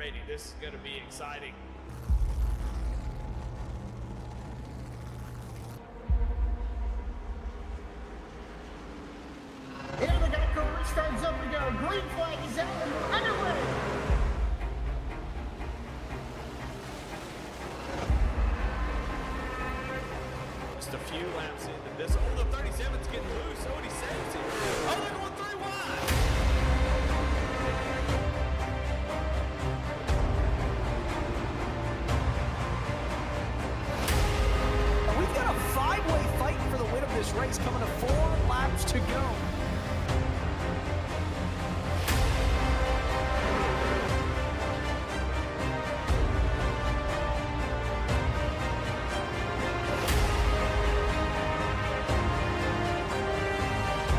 ready. This is going to be exciting. Here we got career starts up to go. Green flag is out and we're underway. Just a few laps into this. Oh, the 37's getting loose. Oh, and he saves it. Oh, they're going 3 wide. We've got a 5-way fight for the win of this race coming to 4 laps to go.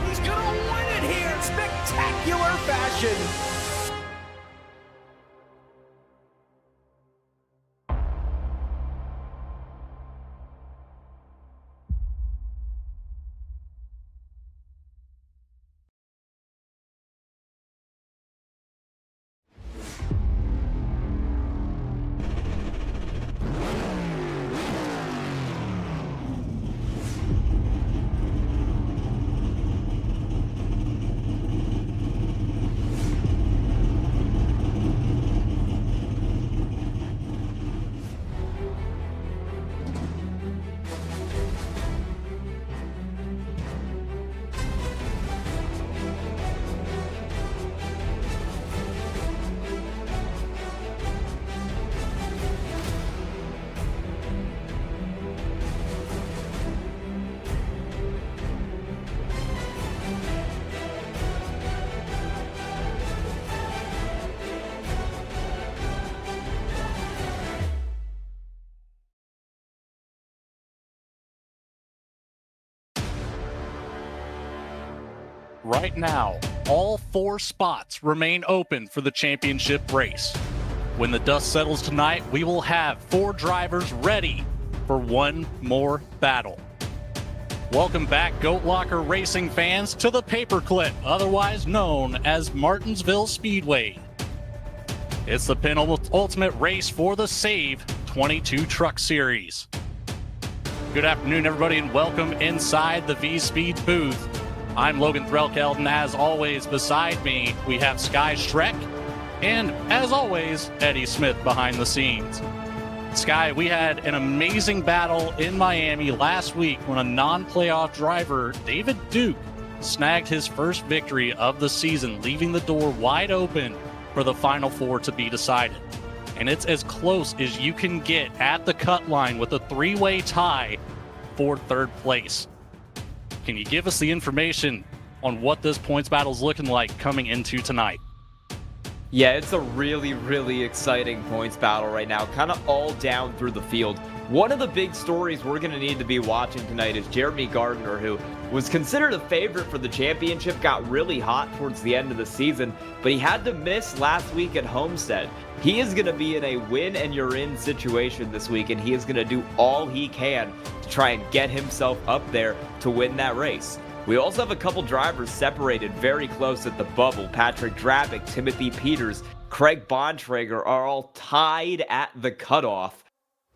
He's gonna win it here in spectacular fashion. Right now, all 4 spots remain open for the championship race. When the dust settles tonight, we will have 4 drivers ready for one more battle. Welcome back, Goat Locker Racing fans, to the Paperclip, otherwise known as Martinsville Speedway. It's the penultimate race for the SAVE22 Truck Series. Good afternoon, everybody, and welcome inside the V-Speed booth. I'm Logan Threlkeld, and as always, beside me, we have Sky Schreck, and as always, Eddie Smith behind the scenes. Sky, we had an amazing battle in Miami last week when a non-playoff driver, David Duke, snagged his first victory of the season, leaving the door wide open for the Final Four to be decided. And it's as close as you can get at the cut line with a 3-way tie for 3rd place. Can you give us the information on what this points battle is looking like coming into tonight? Yeah, it's a really, really exciting points battle right now, kind of all down through the field. One of the big stories we're going to need to be watching tonight is Jeremy Gardner, who was considered a favorite for the championship, got really hot towards the end of the season, but he had to miss last week at Homestead. He is going to be in a win-and-you're-in situation this week, and he is going to do all he can to try and get himself up there to win that race. We also have a couple drivers separated very close at the bubble. Patrick Drabick, Timothy Peters, Craig Bontrager are all tied at the cutoff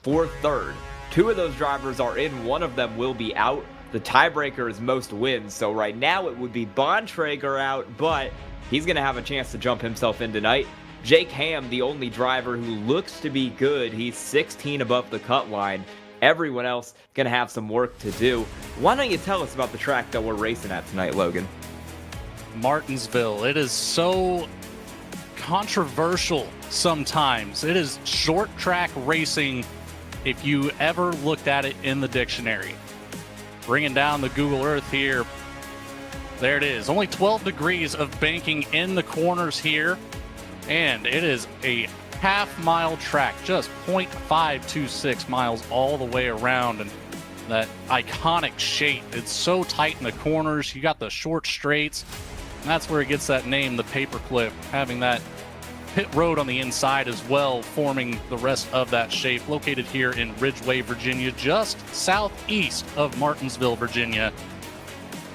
for 3rd. 2 of those drivers are in, 1 of them will be out. The tiebreaker is most wins, so right now it would be Bontrager out, but he's going to have a chance to jump himself in tonight. Jake Ham, the only driver who looks to be good, he's 16 above the cut line. Everyone else going to have some work to do. Why don't you tell us about the track that we're racing at tonight, Logan? Martinsville. It is so controversial sometimes. It is short track racing if you ever looked at it in the dictionary. Bringing down the Google Earth here. There it is. Only 12 degrees of banking in the corners here. And it is a half-mile track, just 0.526 miles all the way around. And that iconic shape, it's so tight in the corners. You got the short straights. And that's where it gets that name, the Paperclip, having that pit road on the inside as well, forming the rest of that shape, located here in Ridgeway, Virginia, just southeast of Martinsville, Virginia.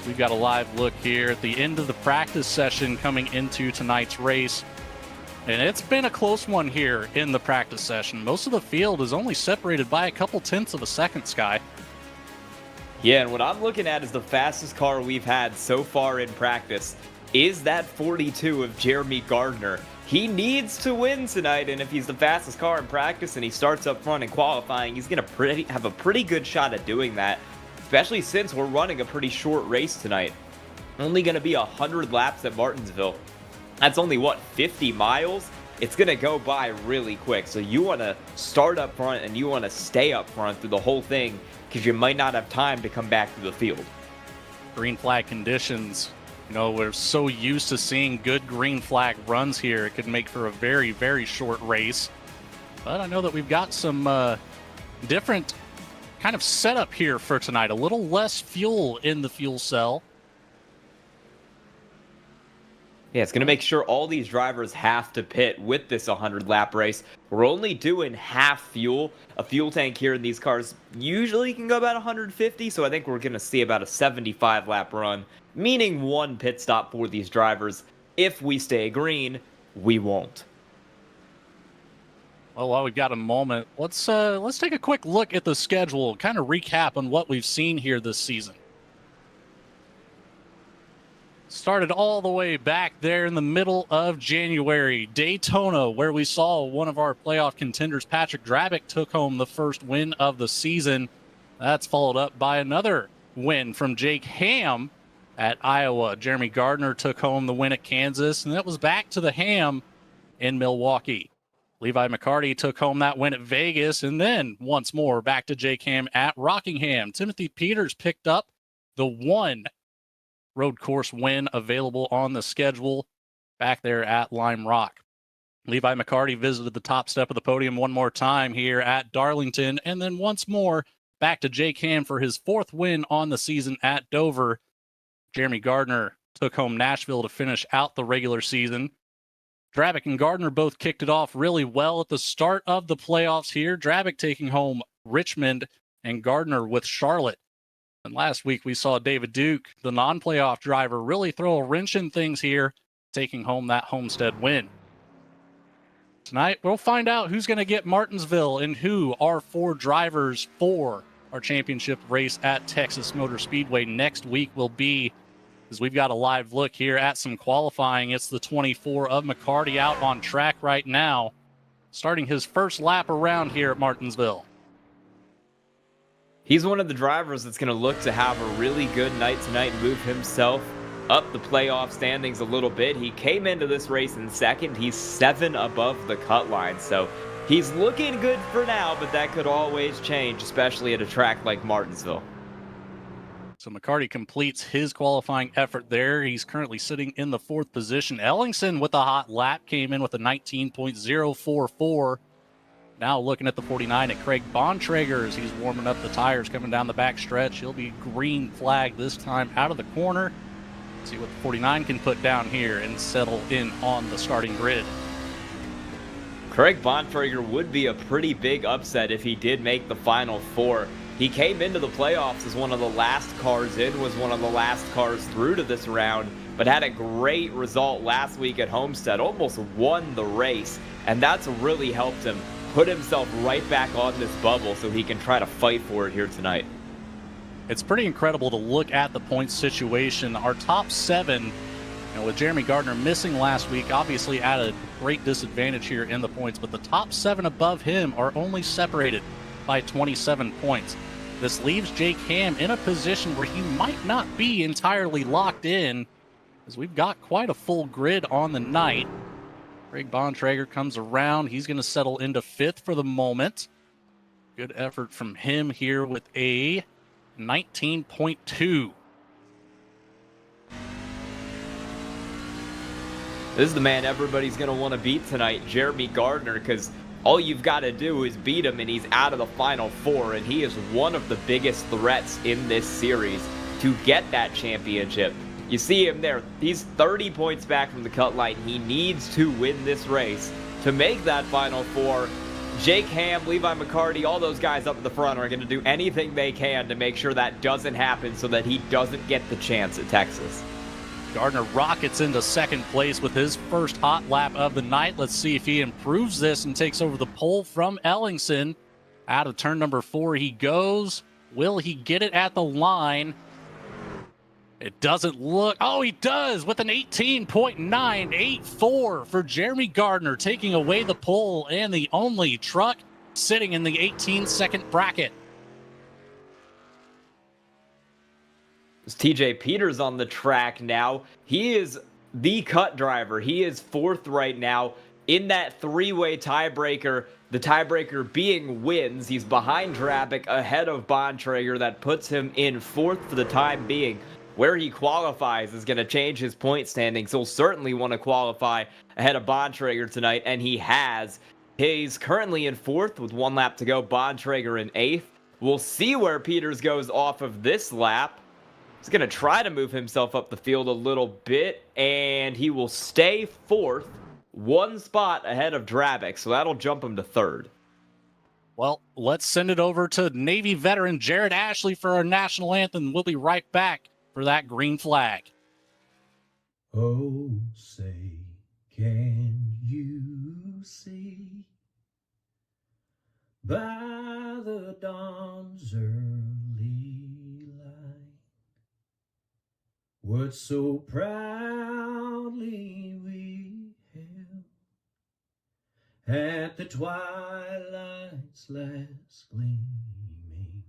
We've got a live look here at the end of the practice session coming into tonight's race. And it's been a close one here in the practice session. Most of the field is only separated by a couple tenths of a second, Sky. Yeah, and what I'm looking at is the fastest car we've had so far in practice is that 42 of Jeremy Gardner. He needs to win tonight, and if he's the fastest car in practice and he starts up front in qualifying, he's going to have a pretty good shot at doing that, especially since we're running a pretty short race tonight. Only going to be 100 laps at Martinsville. That's only, 50 miles? It's going to go by really quick, so you want to start up front and you want to stay up front through the whole thing because you might not have time to come back to the field. Green flag conditions. You know, we're so used to seeing good green flag runs here. It could make for a very, very short race. But I know that we've got some different kind of setup here for tonight. A little less fuel in the fuel cell. Yeah, it's going to make sure all these drivers have to pit with this 100-lap race. We're only doing half fuel. A fuel tank here in these cars usually can go about 150, so I think we're going to see about a 75-lap run, meaning one pit stop for these drivers. If we stay green, we won't. Well, while we've got a moment, let's take a quick look at the schedule, kind of recap on what we've seen here this season. Started all the way back there in the middle of January. Daytona, where we saw one of our playoff contenders, Patrick Drabick, took home the first win of the season. That's followed up by another win from Jake Ham at Iowa. Jeremy Gardner took home the win at Kansas, and that was back to the Ham in Milwaukee. Levi McCarty took home that win at Vegas, and then once more back to Jake Ham at Rockingham. Timothy Peters picked up the one road course win available on the schedule back there at Lime Rock. Levi McCarty visited the top step of the podium one more time here at Darlington, and then once more back to Jake Ham for his fourth win on the season at Dover. Jeremy Gardner took home Nashville to finish out the regular season. Drabick and Gardner both kicked it off really well at the start of the playoffs here. Drabick taking home Richmond and Gardner with Charlotte. And last week we saw David Duke, the non-playoff driver, really throw a wrench in things here, taking home that Homestead win. Tonight we'll find out who's going to get Martinsville and who are four drivers for our championship race at Texas Motor Speedway next week will be, as we've got a live look here at some qualifying. It's the 24 of McCarty out on track right now, starting his first lap around here at Martinsville. He's one of the drivers that's going to look to have a really good night tonight and move himself up the playoff standings a little bit. He came into this race in second. He's 7 above the cut line, so he's looking good for now, but that could always change, especially at a track like Martinsville. So McCarty completes his qualifying effort there. He's currently sitting in the 4th position. Ellingson with a hot lap came in with a 19.044. Now looking at the 49 at Craig Bontrager as he's warming up the tires coming down the back stretch. He'll be green flag this time out of the corner. See what the 49 can put down here and settle in on the starting grid. Craig Bontrager would be a pretty big upset if he did make the Final Four. He came into the playoffs as one of the last cars in, was one of the last cars through to this round, but had a great result last week at Homestead, almost won the race, and that's really helped him put himself right back on this bubble so he can try to fight for it here tonight. It's pretty incredible to look at the points situation. Our top 7, with Jeremy Gardner missing last week, obviously at a great disadvantage here in the points, but the top 7 above him are only separated by 27 points. This leaves Jake Ham in a position where he might not be entirely locked in, as we've got quite a full grid on the night. Craig Bontrager comes around. He's going to settle into 5th for the moment. Good effort from him here with a 19.2. This is the man everybody's going to want to beat tonight, Jeremy Gardner, because all you've got to do is beat him and he's out of the Final Four, and he is one of the biggest threats in this series to get that championship. You see him there. He's 30 points back from the cut line. He needs to win this race to make that Final Four. Jake Ham, Levi McCarty, all those guys up at the front are going to do anything they can to make sure that doesn't happen so that he doesn't get the chance at Texas. Gardner rockets into second place with his first hot lap of the night. Let's see if he improves this and takes over the pole from Ellingson. Out of turn number 4 he goes. Will he get it at the line? It doesn't look. Oh, he does with an 18.984 for Jeremy Gardner, taking away the pole and the only truck sitting in the 18-second bracket. It's TJ Peters on the track now. He is the cut driver. He is 4th right now in that 3-way tiebreaker. The tiebreaker being wins. He's behind Drabic, ahead of Bontrager. That puts him in 4th for the time being. Where he qualifies is going to change his point standings. He'll certainly want to qualify ahead of Bontrager tonight, and he has. He's currently in 4th with 1 lap to go. Bontrager in 8th. We'll see where Peters goes off of this lap. He's going to try to move himself up the field a little bit, and he will stay 4th, 1 spot ahead of Drabic, so that'll jump him to 3rd. Well, let's send it over to Navy veteran Jared Ashley for our national anthem. We'll be right back for that green flag. Oh, say, can you see by the dawn's early light what so proudly we hailed at the twilight's last gleaming,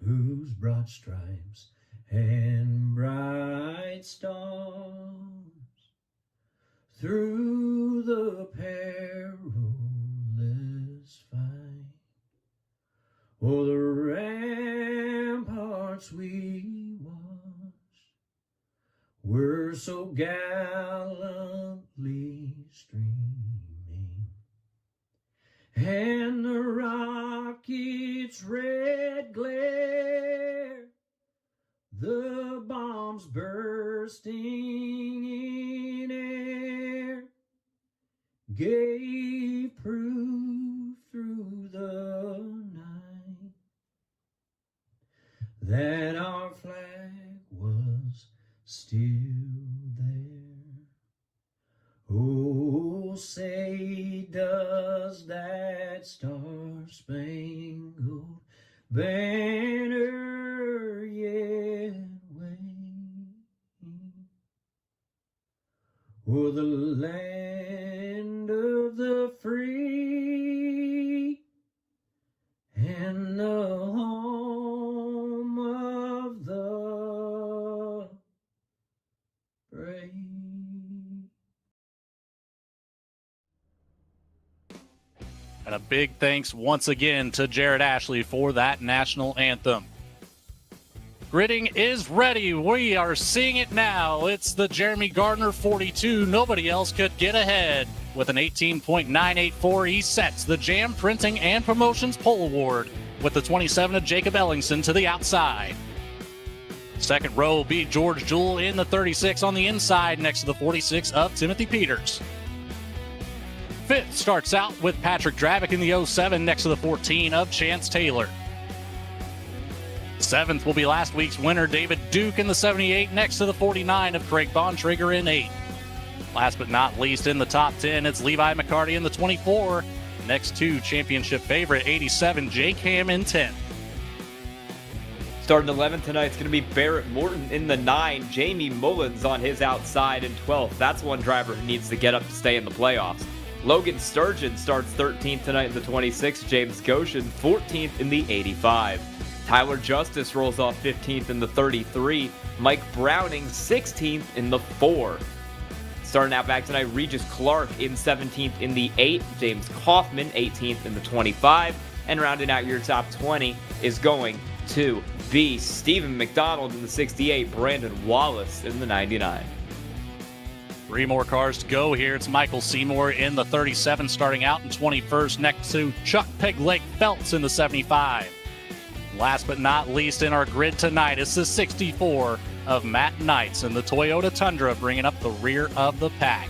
whose broad stripes and bright stars through the perilous fight o'er the ramparts we watched were so gallantly streaming, and the rocket's red glare, the bombs bursting in air, gave proof through the night that our flag was still there. Oh, say does that star-spangled banner yet wave o'er the land of the free and the home of the brave? And a big thanks once again to Jared Ashley for that national anthem. Gridding is ready. We are seeing it now. It's the Jeremy Gardner 42. Nobody else could get ahead. With an 18.984, he sets the Jam Printing and Promotions Pole Award with the 27 of Jacob Ellingson to the outside. Second row will be George Jewell in the 36 on the inside next to the 46 of Timothy Peters. Fifth starts out with Patrick Drabic in the 07 next to the 14 of Chance Taylor. Seventh will be last week's winner, David Duke in the 78 next to the 49 of Craig Bontrager in 8. Last but not least in the top 10, it's Levi McCarty in the 24 next to championship favorite 87 Jake Ham in 10. Starting 11th tonight, it's going to be Barrett Morton in the 9, Jamie Mullins on his outside in 12th. That's one driver who needs to get up to stay in the playoffs. Logan Sturgeon starts 13th tonight in the 26, James Goshen 14th in the 85. Tyler Justice rolls off 15th in the 33, Mike Browning 16th in the 4. Starting out back tonight, Regis Clark in 17th in the 8, James Kaufman 18th in the 25, and rounding out your top 20 is going to be Stephen McDonald in the 68, Brandon Wallace in the 99. 3 more cars to go here. It's Michael Seymour in the 37 starting out in 21st next to Chuck Pegleg Phelps in the 75. Last but not least in our grid tonight is the 64 of Matt Knights in the Toyota Tundra, bringing up the rear of the pack.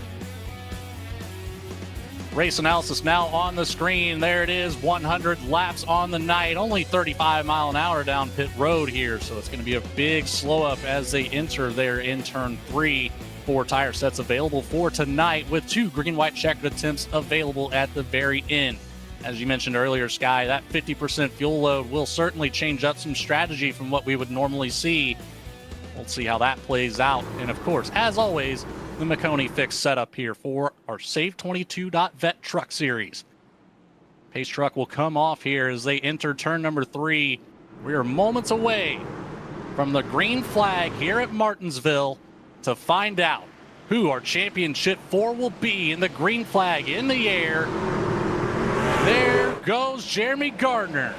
Race analysis now on the screen. There it is, 100 laps on the night. Only 35 mile an hour down pit road here, so it's going to be a big slow up as they enter there in turn 3. 4 tire sets available for tonight with 2 green-white checkered attempts available at the very end. As you mentioned earlier, Sky, that 50% fuel load will certainly change up some strategy from what we would normally see. We'll see how that plays out. And of course, as always, the Makoni Fix setup here for our SAVE22.vet truck series. Pace truck will come off here as they enter turn number 3. We are moments away from the green flag here at Martinsville to find out who our championship 4 will be. In the green flag in the air. There goes Jeremy Gardner.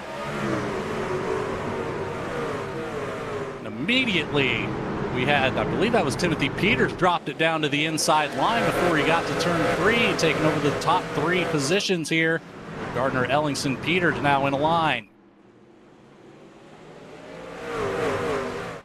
And immediately we had, I believe that was Timothy Peters, dropped it down to the inside line before he got to turn 3, taking over the top 3 positions here. Gardner, Ellingson, Peters now in a line.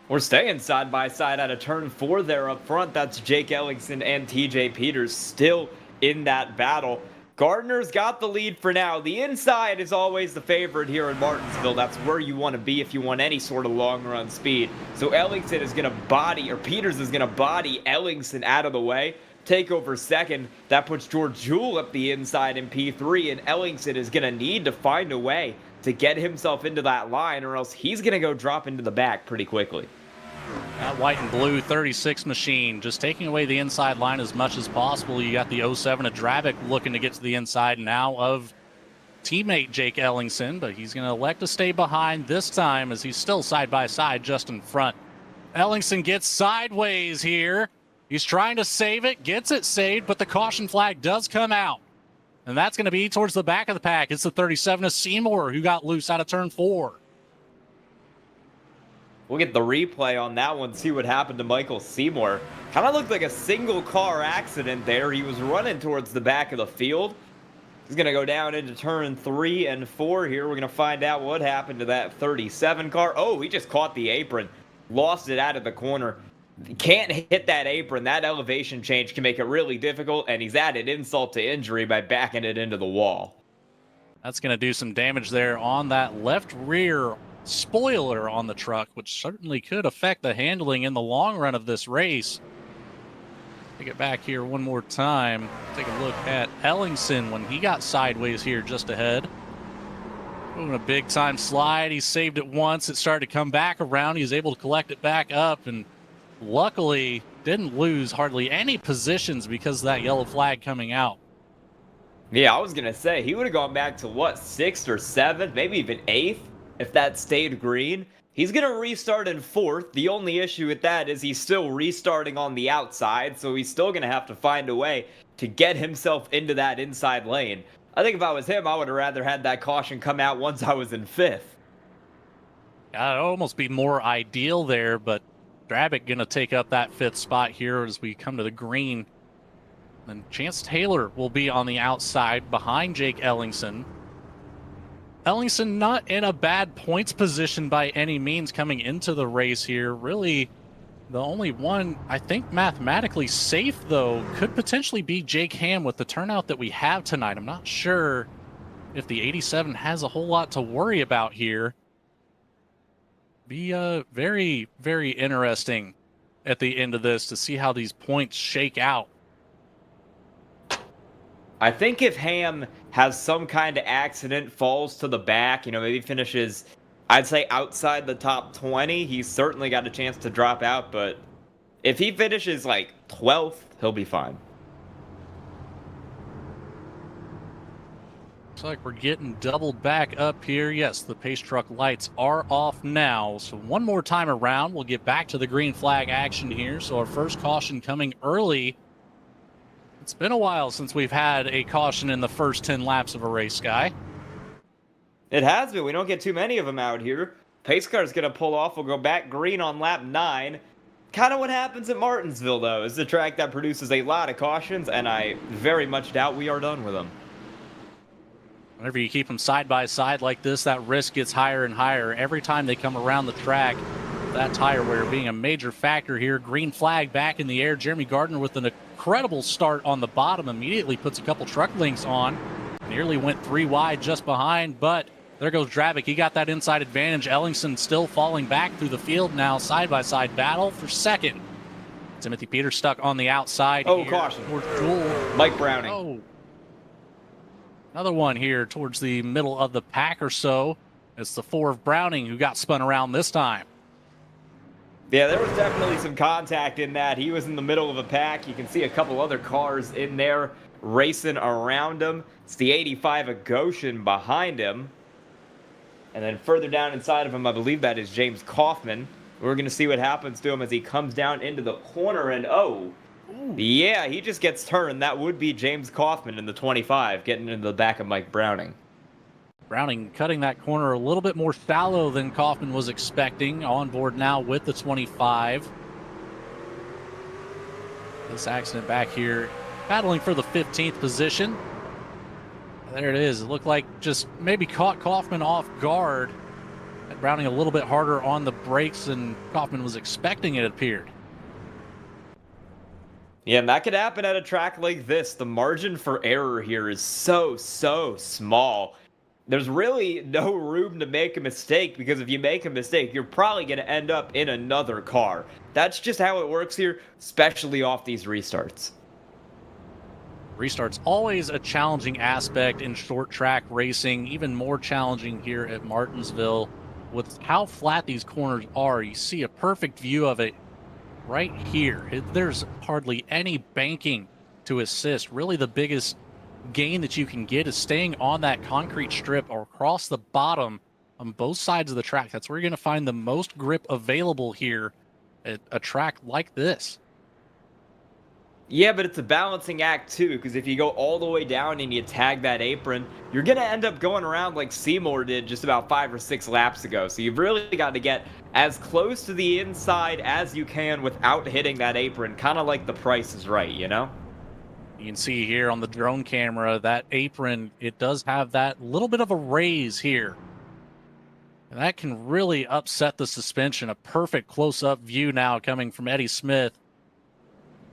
We're staying side by side out of turn 4 there up front. That's Jake Ellingson and TJ Peters still in that battle. Gardner's got the lead for now. The inside is always the favorite here in Martinsville. That's where you want to be if you want any sort of long run speed. So Ellingson is going to body, or Peters is going to body Ellingson out of the way, take over second. That puts George Jewell up the inside in P3, and Ellingson is going to need to find a way to get himself into that line, or else he's going to go drop into the back pretty quickly. That white and blue 36 machine just taking away the inside line as much as possible. You got the 07 of Drabick looking to get to the inside now of teammate Jake Ellingson, but he's going to elect to stay behind this time as he's still side by side just in front. Ellingson gets sideways here. He's trying to save it, gets it saved, but the caution flag does come out. And that's going to be towards the back of the pack. It's the 37 of Seymour who got loose out of turn 4. We'll get the replay on that one, see what happened to Michael Seymour. Kind of looked like a single car accident there. He was running towards the back of the field. He's going to go down into turn 3 and 4 here. We're going to find out what happened to that 37 car. Oh, he just caught the apron. Lost it out of the corner. Can't hit that apron. That elevation change can make it really difficult, and he's added insult to injury by backing it into the wall. That's going to do some damage there on that left rear spoiler on the truck, which certainly could affect the handling in the long run of this race. Take it back here one more time. Take a look at Ellingson when he got sideways here just ahead. Doing a big time slide. He saved it once. It started to come back around. He was able to collect it back up and luckily didn't lose hardly any positions because of that yellow flag coming out. Yeah, I was going to say, he would have gone back to what, 6th or 7th, maybe even 8th if that stayed green. He's going to restart in 4th. The only issue with that is he's still restarting on the outside, so he's still going to have to find a way to get himself into that inside lane. I think if I was him, I would have rather had that caution come out once I was in 5th. That'd almost be more ideal there, but Drabick going to take up that 5th spot here as we come to the green. And Chance Taylor will be on the outside behind Jake Ellingson. Ellingson not in a bad points position by any means coming into the race here. Really, the only one I think mathematically safe, though, could potentially be Jake Ham with the turnout that we have tonight. I'm not sure if the 87 has a whole lot to worry about here. Be very, very interesting at the end of this to see how these points shake out. I think if Ham has some kind of accident, falls to the back, maybe finishes, I'd say outside the top 20, he's certainly got a chance to drop out. But if he finishes like 12th, he'll be fine. Looks like we're getting doubled back up here. Yes, the pace truck lights are off now. So one more time around, we'll get back to the green flag action here. So our first caution coming early. It's been a while since we've had a caution in the first 10 laps of a race, Sky. It has been. We don't get too many of them out here. Pace car's going to pull off. We'll go back green on lap 9. Kind of what happens at Martinsville, though, is the track that produces a lot of cautions, and I very much doubt we are done with them. Whenever you keep them side by side like this, that risk gets higher and higher. Every time they come around the track, that tire wear being a major factor here. Green flag back in the air. Jeremy Gardner with an incredible start on the bottom. Immediately puts a couple truck links on. Nearly went 3 wide just behind, but there goes Dravik. He got that inside advantage. Ellingson still falling back through the field now. Side-by-side battle for second. Timothy Peters stuck on the outside. Oh, here caution. towards Jewell. Mike Browning. Oh. Another one here towards the middle of the pack or so. It's the 4 of Browning who got spun around this time. Yeah, there was definitely some contact in that. He was in the middle of a pack. You can see a couple other cars in there racing around him. It's the 85 of Goshen behind him. And then further down inside of him, I believe that is James Kaufman. We're going to see what happens to him as he comes down into the corner. And yeah, he just gets turned. That would be James Kaufman in the 25, getting into the back of Mike Browning. Browning cutting that corner a little bit more shallow than Kaufman was expecting. On board now with the 25. This accident back here, battling for the 15th position. There it is. It looked like just maybe caught Kaufman off guard. Browning a little bit harder on the brakes than Kaufman was expecting, it appeared. Yeah, and that could happen at a track like this. The margin for error here is so small. There's really no room to make a mistake, because if you make a mistake, you're probably going to end up in another car. That's just how it works here, especially off these restarts. Restart's always a challenging aspect in short track racing, even more challenging here at Martinsville. With how flat these corners are, you see a perfect view of it right here. There's hardly any banking to assist. Really the biggest gain that you can get is staying on that concrete strip or across the bottom on both sides of the track. That's where you're going to find the most grip available here at a track like this. Yeah, but it's a balancing act too, because if you go all the way down and you tag that apron, you're going to end up going around like Seymour did just about 5 or 6 laps ago. So you've really got to get as close to the inside as you can without hitting that apron, kind of like The Price is Right, you know? You can see here on the drone camera, that apron, it does have that little bit of a raise here. And that can really upset the suspension. A perfect close-up view now coming from Eddie Smith.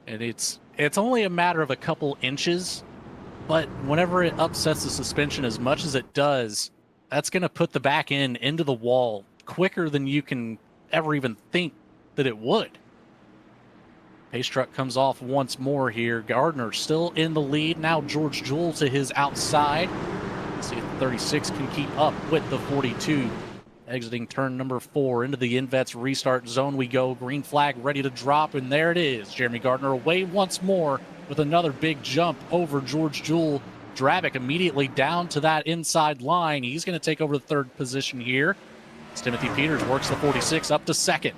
And it's only a matter of a couple inches, but whenever it upsets the suspension as much as it does, that's going to put the back end into the wall quicker than you can ever even think that it would. Pace truck comes off once more here. Gardner still in the lead. Now George Jewell to his outside. Let's see if the 36 can keep up with the 42. Exiting turn number 4 into the Invets restart zone we go. Green flag ready to drop, and there it is. Jeremy Gardner away once more with another big jump over George Jewell. Dravik immediately down to that inside line. He's going to take over the 3rd position here. As Timothy Peters works the 46 up to 2nd.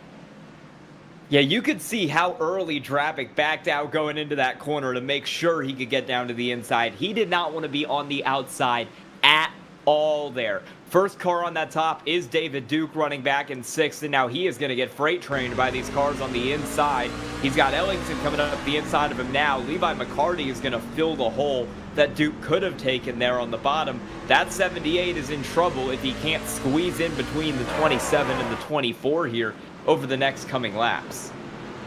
Yeah, you could see how early Dravik backed out going into that corner to make sure he could get down to the inside. He did not want to be on the outside at all there. First car on that top is David Duke running back in 6th, and now he is going to get freight trained by these cars on the inside. He's got Ellingson coming up the inside of him now. Levi McCarty is going to fill the hole that Duke could have taken there on the bottom. That 78 is in trouble if he can't squeeze in between the 27 and the 24 here over the next coming laps.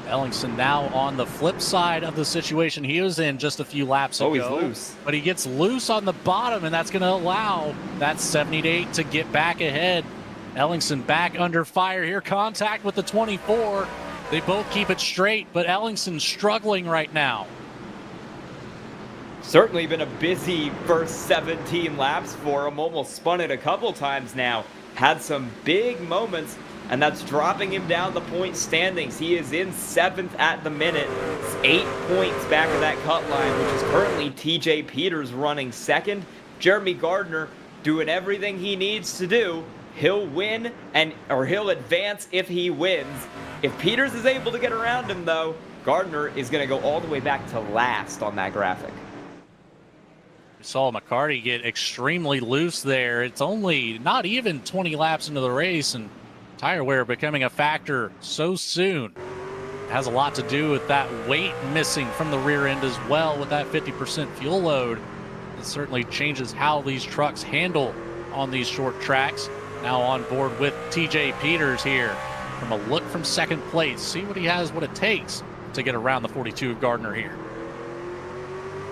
Ellingson now on the flip side of the situation he was in just a few laps ago. Oh, he's loose. But he gets loose on the bottom, and that's going to allow that 78 to get back ahead. Ellingson back under fire here. Contact with the 24. They both keep it straight, but Ellingson's struggling right now. Certainly been a busy first 17 laps for him. Almost spun it a couple times now. Had some big moments, and that's dropping him down the point standings. He is in 7th at the minute. It's 8 points back of that cut line, which is currently TJ Peters running 2nd. Jeremy Gardner doing everything he needs to do. He'll win, or he'll advance if he wins. If Peters is able to get around him, though, Gardner is going to go all the way back to last on that graphic. We saw McCarty get extremely loose there. It's only not even 20 laps into the race, and tire wear becoming a factor so soon. It has a lot to do with that weight missing from the rear end as well with that 50% fuel load. It certainly changes how these trucks handle on these short tracks. Now on board with TJ Peters here from a look from 2nd place. See what he has, what it takes to get around the 42 of Gardner here.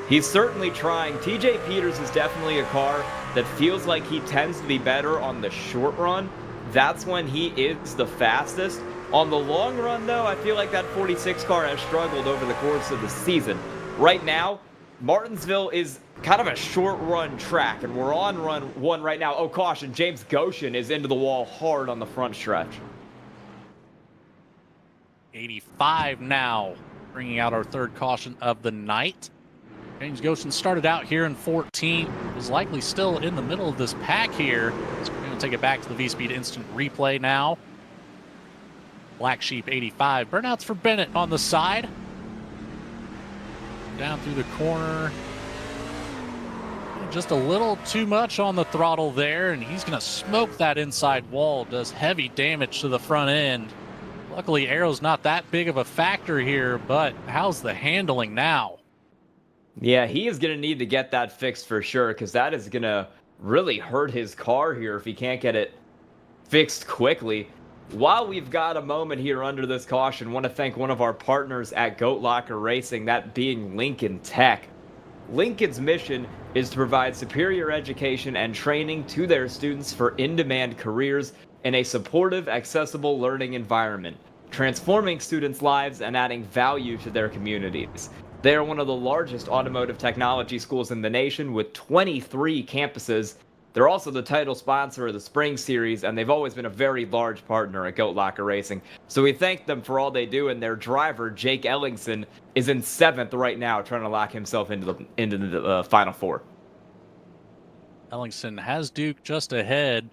He's certainly trying. TJ Peters is definitely a car that feels like he tends to be better on the short run. That's when he is the fastest. On the long run, though, I feel like that 46 car has struggled over the course of the season. Right now, Martinsville is kind of a short run track, and we're on run 1 right now. Oh, caution, James Goshen is into the wall hard on the front stretch. 85 now, bringing out our third caution of the night. James Goshen started out here in 14, was likely still in the middle of this pack here. So we're going to take it back to the V-Speed instant replay now. Black Sheep 85. Burnouts for Bennett on the side. Down through the corner. Just a little too much on the throttle there, and he's going to smoke that inside wall. Does heavy damage to the front end. Luckily, aero's not that big of a factor here, but how's the handling now? Yeah, he is going to need to get that fixed for sure, because that is going to really hurt his car here if he can't get it fixed quickly. While we've got a moment here under this caution, I want to thank one of our partners at Goat Locker Racing, that being Lincoln Tech. Lincoln's mission is to provide superior education and training to their students for in-demand careers in a supportive, accessible learning environment, transforming students' lives and adding value to their communities. They are one of the largest automotive technology schools in the nation with 23 campuses. They're also the title sponsor of the Spring Series, and they've always been a very large partner at Goat Locker Racing. So we thank them for all they do, and their driver, Jake Ellingson, is in 7th right now, trying to lock himself into the Final Four. Ellingson has Duke just ahead.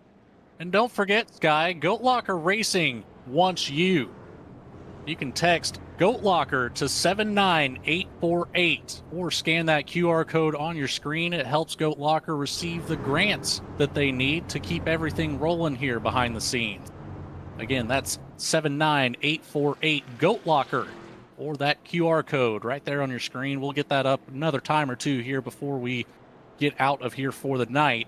And don't forget, Sky, Goat Locker Racing wants you. You can text Goat Locker to 79848 or scan that QR code on your screen. It helps Goat Locker receive the grants that they need to keep everything rolling here behind the scenes. Again, that's 79848 Goat Locker, or that QR code right there on your screen. We'll get that up another time or two here before we get out of here for the night.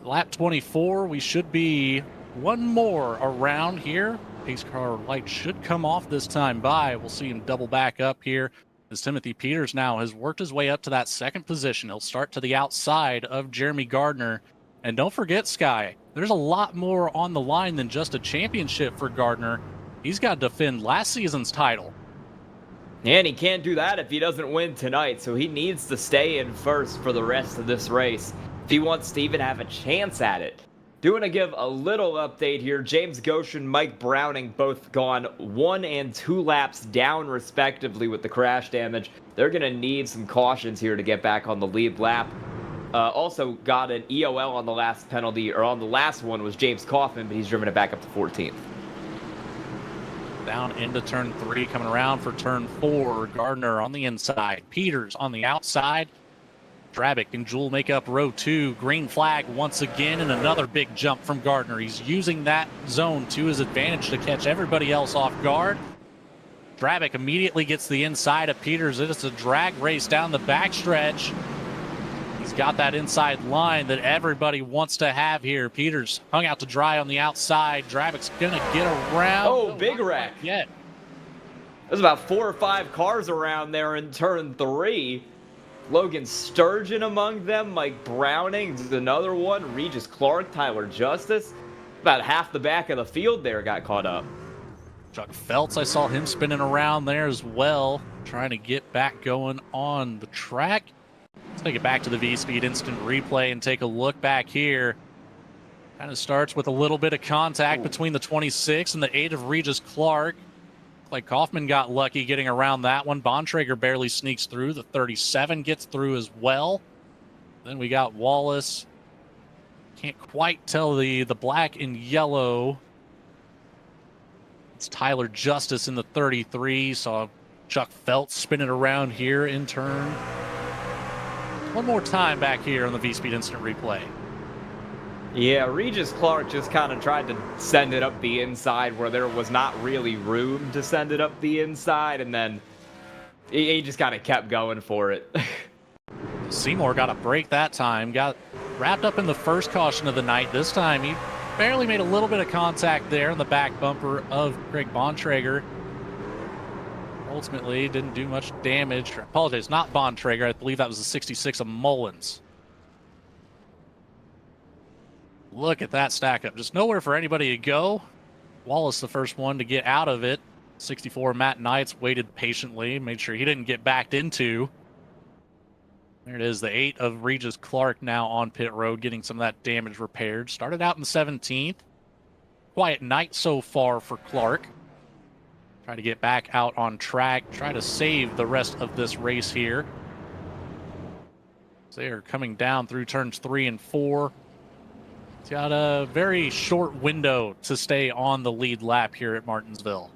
Lap 24, we should be one more around here. Pace car light should come off this time by. We'll see him double back up here as Timothy Peters now has worked his way up to that second position. He'll start to the outside of Jeremy Gardner. And don't forget, Sky, there's a lot more on the line than just a championship for Gardner. He's got to defend last season's title. And he can't do that if he doesn't win tonight, so he needs to stay in first for the rest of this race if he wants to even have a chance at it. Do want to give a little update here. James Goshen, Mike Browning both gone 1 and 2 laps down respectively with the crash damage. They're going to need some cautions here to get back on the lead lap. Also got an EOL on the last penalty, or on the last one was James Kaufman, but he's driven it back up to 14th. Down into turn 3, coming around for turn 4. Gardner on the inside, Peters on the outside. Drabick and Jewell make up row 2. Green flag once again, and another big jump from Gardner. He's using that zone to his advantage to catch everybody else off guard. Drabick immediately gets the inside of Peters. It's a drag race down the backstretch. He's got that inside line that everybody wants to have here. Peters hung out to dry on the outside. Drabick's going to get around. Oh, big wreck. Yet. There's about 4 or 5 cars around there in turn 3. Logan Sturgeon among them, Mike Browning, another one, Regis Clark, Tyler Justice. About half the back of the field there got caught up. Chuck Feltz, I saw him spinning around there as well, trying to get back going on the track. Let's take it back to the V-Speed instant replay and take a look back here. Kind of starts with a little bit of contact between the 26 and the 8 of Regis Clark. Like Kaufman got lucky getting around that one. Bontrager barely sneaks through. The 37 gets through as well. Then we got Wallace. Can't quite tell the black and yellow. It's Tyler Justice in the 33. Saw Chuck Feltz spinning around here in turn. One more time back here on the V-Speed instant replay. Yeah, Regis Clark just kind of tried to send it up the inside where there was not really room to send it up the inside, and then he just kind of kept going for it. Seymour got a break that time, got wrapped up in the first caution of the night. This time he barely made a little bit of contact there in the back bumper of Greg Bontrager. ultimately didn't do much damage. I apologize, not Bontrager. I believe that was the 66 of Mullins. Look at that stack up. Just nowhere for anybody to go. Wallace, the first one to get out of it. 64 Matt Knights waited patiently, made sure he didn't get backed into. There it is, the 8 of Regis Clark now on pit road, getting some of that damage repaired. Started out in 17th. Quiet night so far for Clark. Try to get back out on track, try to save the rest of this race here. They are coming down through turns 3 and 4. It's got a very short window to stay on the lead lap here at Martinsville.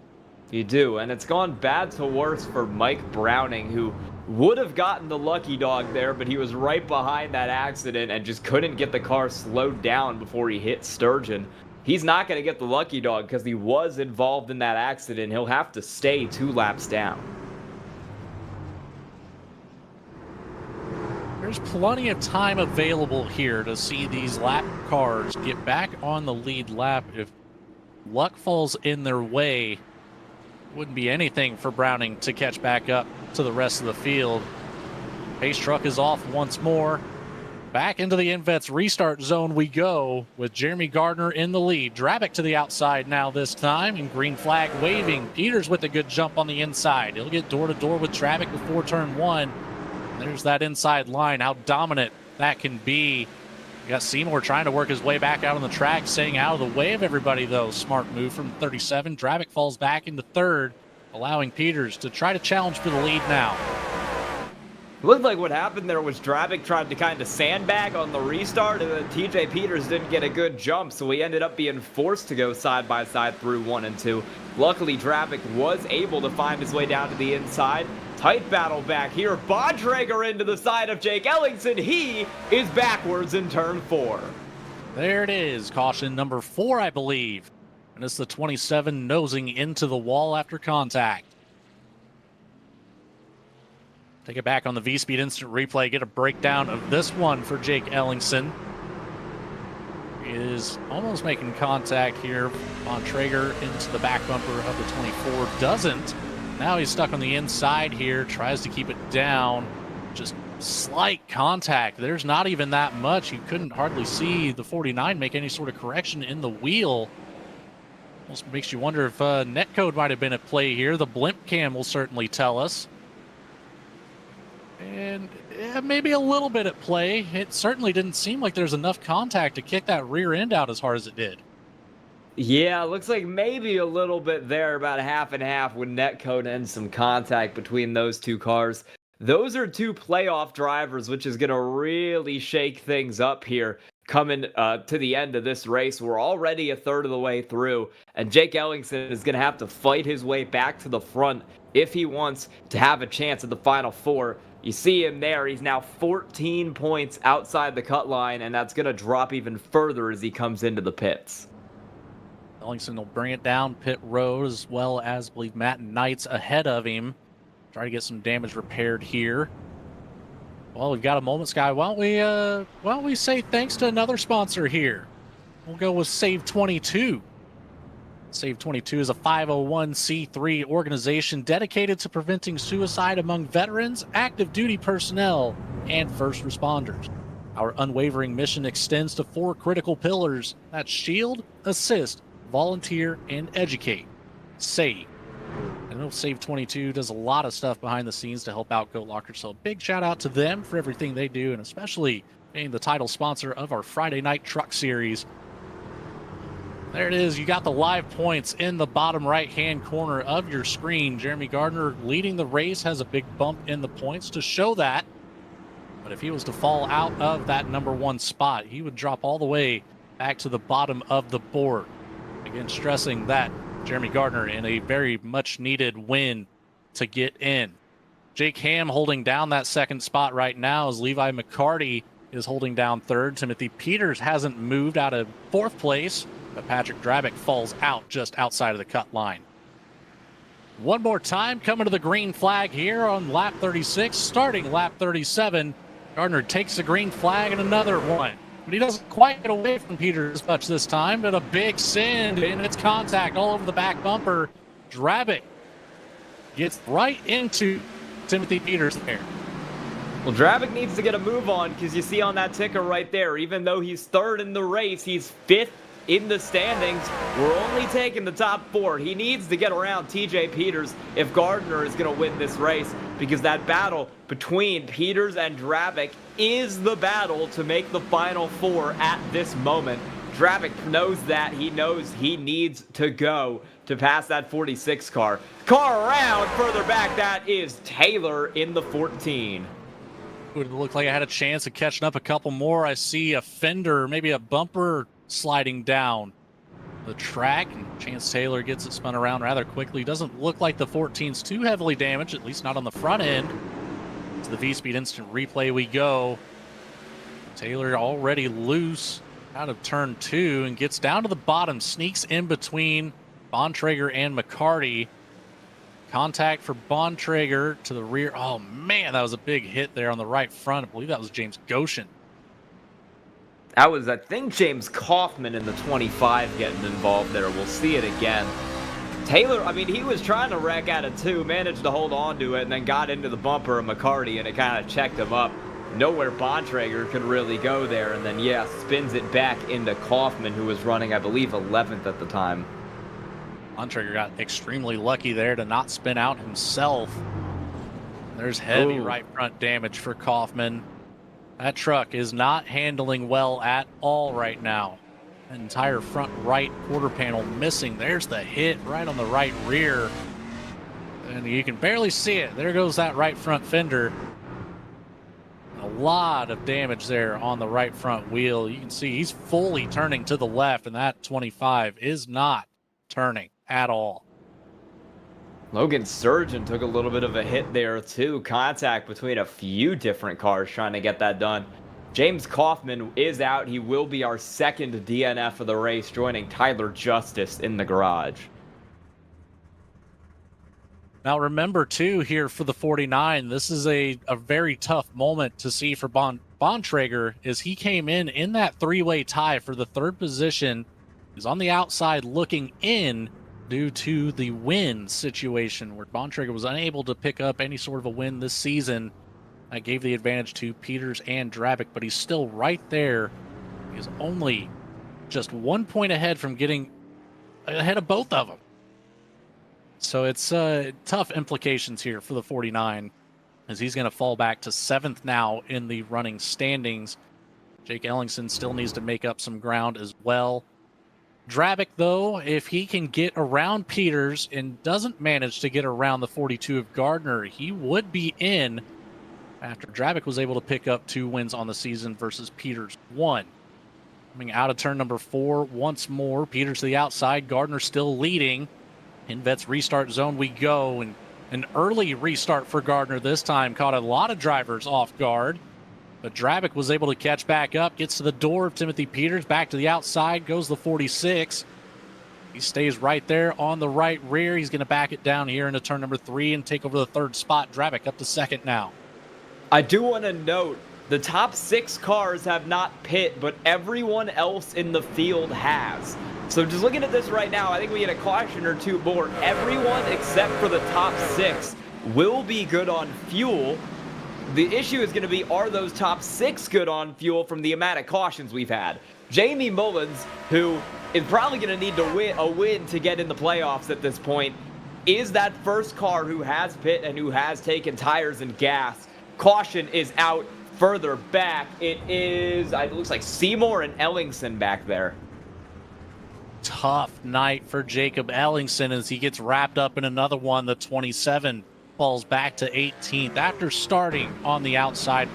You do, and it's gone bad to worse for Mike Browning, who would have gotten the lucky dog there, but he was right behind that accident and just couldn't get the car slowed down before he hit Sturgeon. He's not going to get the lucky dog because he was involved in that accident. He'll have to stay 2 laps down. There's plenty of time available here to see these lap cars get back on the lead lap. If luck falls in their way, wouldn't be anything for Browning to catch back up to the rest of the field. Pace truck is off once more. Back into the InVets restart zone we go with Jeremy Gardner in the lead. Drabick to the outside now this time, and green flag waving. Peters with a good jump on the inside. He'll get door to door with Drabick before turn 1. There's that inside line, how dominant that can be. You got Seymour trying to work his way back out on the track, staying out of the way of everybody, though. Smart move from 37. Drabick falls back into 3rd, allowing Peters to try to challenge for the lead now. Looked like what happened there was Drabick tried to kind of sandbag on the restart, and then TJ Peters didn't get a good jump, so he ended up being forced to go side by side through 1 and 2. Luckily, Drabick was able to find his way down to the inside. Tight battle back here. Bontrager into the side of Jake Ellingson. He is backwards in turn 4. There it is. Caution number 4, I believe. And it's the 27 nosing into the wall after contact. Take it back on the V-Speed instant replay. Get a breakdown of this one for Jake Ellingson. He is almost making contact here on Traeger into the back bumper of the 24. Doesn't. Now he's stuck on the inside here. Tries to keep it down. Just slight contact. There's not even that much. You couldn't hardly see the 49 make any sort of correction in the wheel. Almost makes you wonder if netcode might have been at play here. The blimp cam will certainly tell us. And maybe a little bit at play. It certainly didn't seem like there's enough contact to kick that rear end out as hard as it did. Yeah, looks like maybe a little bit there, about half and half with netcode and some contact between those two cars. Those are 2 playoff drivers, which is going to really shake things up here coming to the end of this race. We're already a third of the way through, and Jake Ellingson is going to have to fight his way back to the front if he wants to have a chance at the Final Four. You see him there. He's now 14 points outside the cut line, and that's going to drop even further as he comes into the pits. Ellingson will bring it down pit road, as well as, I believe, Matt Knights ahead of him. Try to get some damage repaired here. Well, we've got a moment, Sky. Why don't we say thanks to another sponsor here? We'll go with SAVE22. SAVE22 is a 501c3 organization dedicated to preventing suicide among veterans, active duty personnel, and first responders. Our unwavering mission extends to 4 critical pillars. That's shield, assist, volunteer, and educate. Save. I know SAVE22 does a lot of stuff behind the scenes to help out Goat Locker, so a big shout out to them for everything they do, and especially being the title sponsor of our Friday Night Truck Series. There it is. You got the live points in the bottom right-hand corner of your screen. Jeremy Gardner leading the race, has a big bump in the points to show that. But if he was to fall out of that number 1 spot, he would drop all the way back to the bottom of the board. Again, stressing that Jeremy Gardner in a very much needed win to get in. Jake Ham holding down that 2nd spot right now as Levi McCarty is holding down 3rd. Timothy Peters hasn't moved out of 4th place, but Patrick Drabick falls out just outside of the cut line. One more time, coming to the green flag here on lap 36, starting lap 37. Gardner takes the green flag and another one. But he doesn't quite get away from Peters much this time, but a big send, and it's contact all over the back bumper. Drabick gets right into Timothy Peters there. Well, Dravik needs to get a move on because you see on that ticker right there, even though he's third in the race, he's fifth in the standings. We're only taking the top 4. He needs to get around TJ Peters if Gardner is going to win this race, because that battle between Peters and Dravik is the battle to make the final 4 at this moment. Dravik knows that. He knows he needs to go to pass that 46 car. Car around further back. That is Taylor in the 14. It would look like I had a chance of catching up a couple more. I see a fender, maybe a bumper sliding down the track, and Chance Taylor gets it spun around rather quickly. Doesn't look like the 14's too heavily damaged, at least not on the front end. To the V-Speed instant replay we go. Taylor already loose out of turn 2 and gets down to the bottom, sneaks in between Bontrager and McCarty. Contact for Bontrager to the rear. Oh man, that was a big hit there on the right front. I believe that was James Goshen. That was, I think, James Kaufman in the 25 getting involved there. We'll see it again. Taylor, I mean, he was trying to wreck out of 2, managed to hold on to it, and then got into the bumper of McCarty, and it kind of checked him up. Nowhere Bontrager could really go there, and then, yeah, spins it back into Kaufman, who was running, I believe, 11th at the time. Bontrager got extremely lucky there to not spin out himself. There's heavy right front damage for Kaufman. That truck is not handling well at all right now. Entire front right quarter panel missing. There's the hit right on the right rear. And you can barely see it. There goes that right front fender. A lot of damage there on the right front wheel. You can see he's fully turning to the left, and that 25 is not turning at all. Logan Surgeon took a little bit of a hit there too. Contact between a few different cars trying to get that done. James Kaufman is out. He will be our second DNF of the race, joining Tyler Justice in the garage. Now remember too, here for the 49, this is a very tough moment to see for Bontrager, as he came in that 3-way tie for the 3rd position. He's on the outside looking in due to the win situation where Bontrager was unable to pick up any sort of a win this season. That gave the advantage to Peters and Dravik, but he's still right there. He's only just 1 point ahead from getting ahead of both of them. So it's tough implications here for the 49, as he's going to fall back to 7th now in the running standings. Jake Ellingson still needs to make up some ground as well. Dravik, though, if he can get around Peters and doesn't manage to get around the 42 of Gardner, he would be in after Dravik was able to pick up 2 wins on the season versus Peters 1. Coming out of turn number 4 once more. Peters to the outside, Gardner still leading. In Vet's restart zone we go, and an early restart for Gardner this time caught a lot of drivers off guard. But Dravik was able to catch back up, gets to the door of Timothy Peters, back to the outside, goes the 46. He stays right there on the right rear. He's going to back it down here into turn number 3 and take over the 3rd spot. Dravik up to 2nd now. I do want to note, the top 6 cars have not pit, but everyone else in the field has. So just looking at this right now, I think we get a caution or 2 more. Everyone except for the top 6 will be good on fuel. The issue is going to be, are those top 6 good on fuel from the amount of cautions we've had? Jamie Mullins, who is probably going to need to win a win to get in the playoffs at this point, is that first car who has pit and who has taken tires and gas. Caution is out further back. It looks like Seymour and Ellingson back there. Tough night for Jacob Ellingson as he gets wrapped up in another one. The 27 falls back to 18th after starting on the outside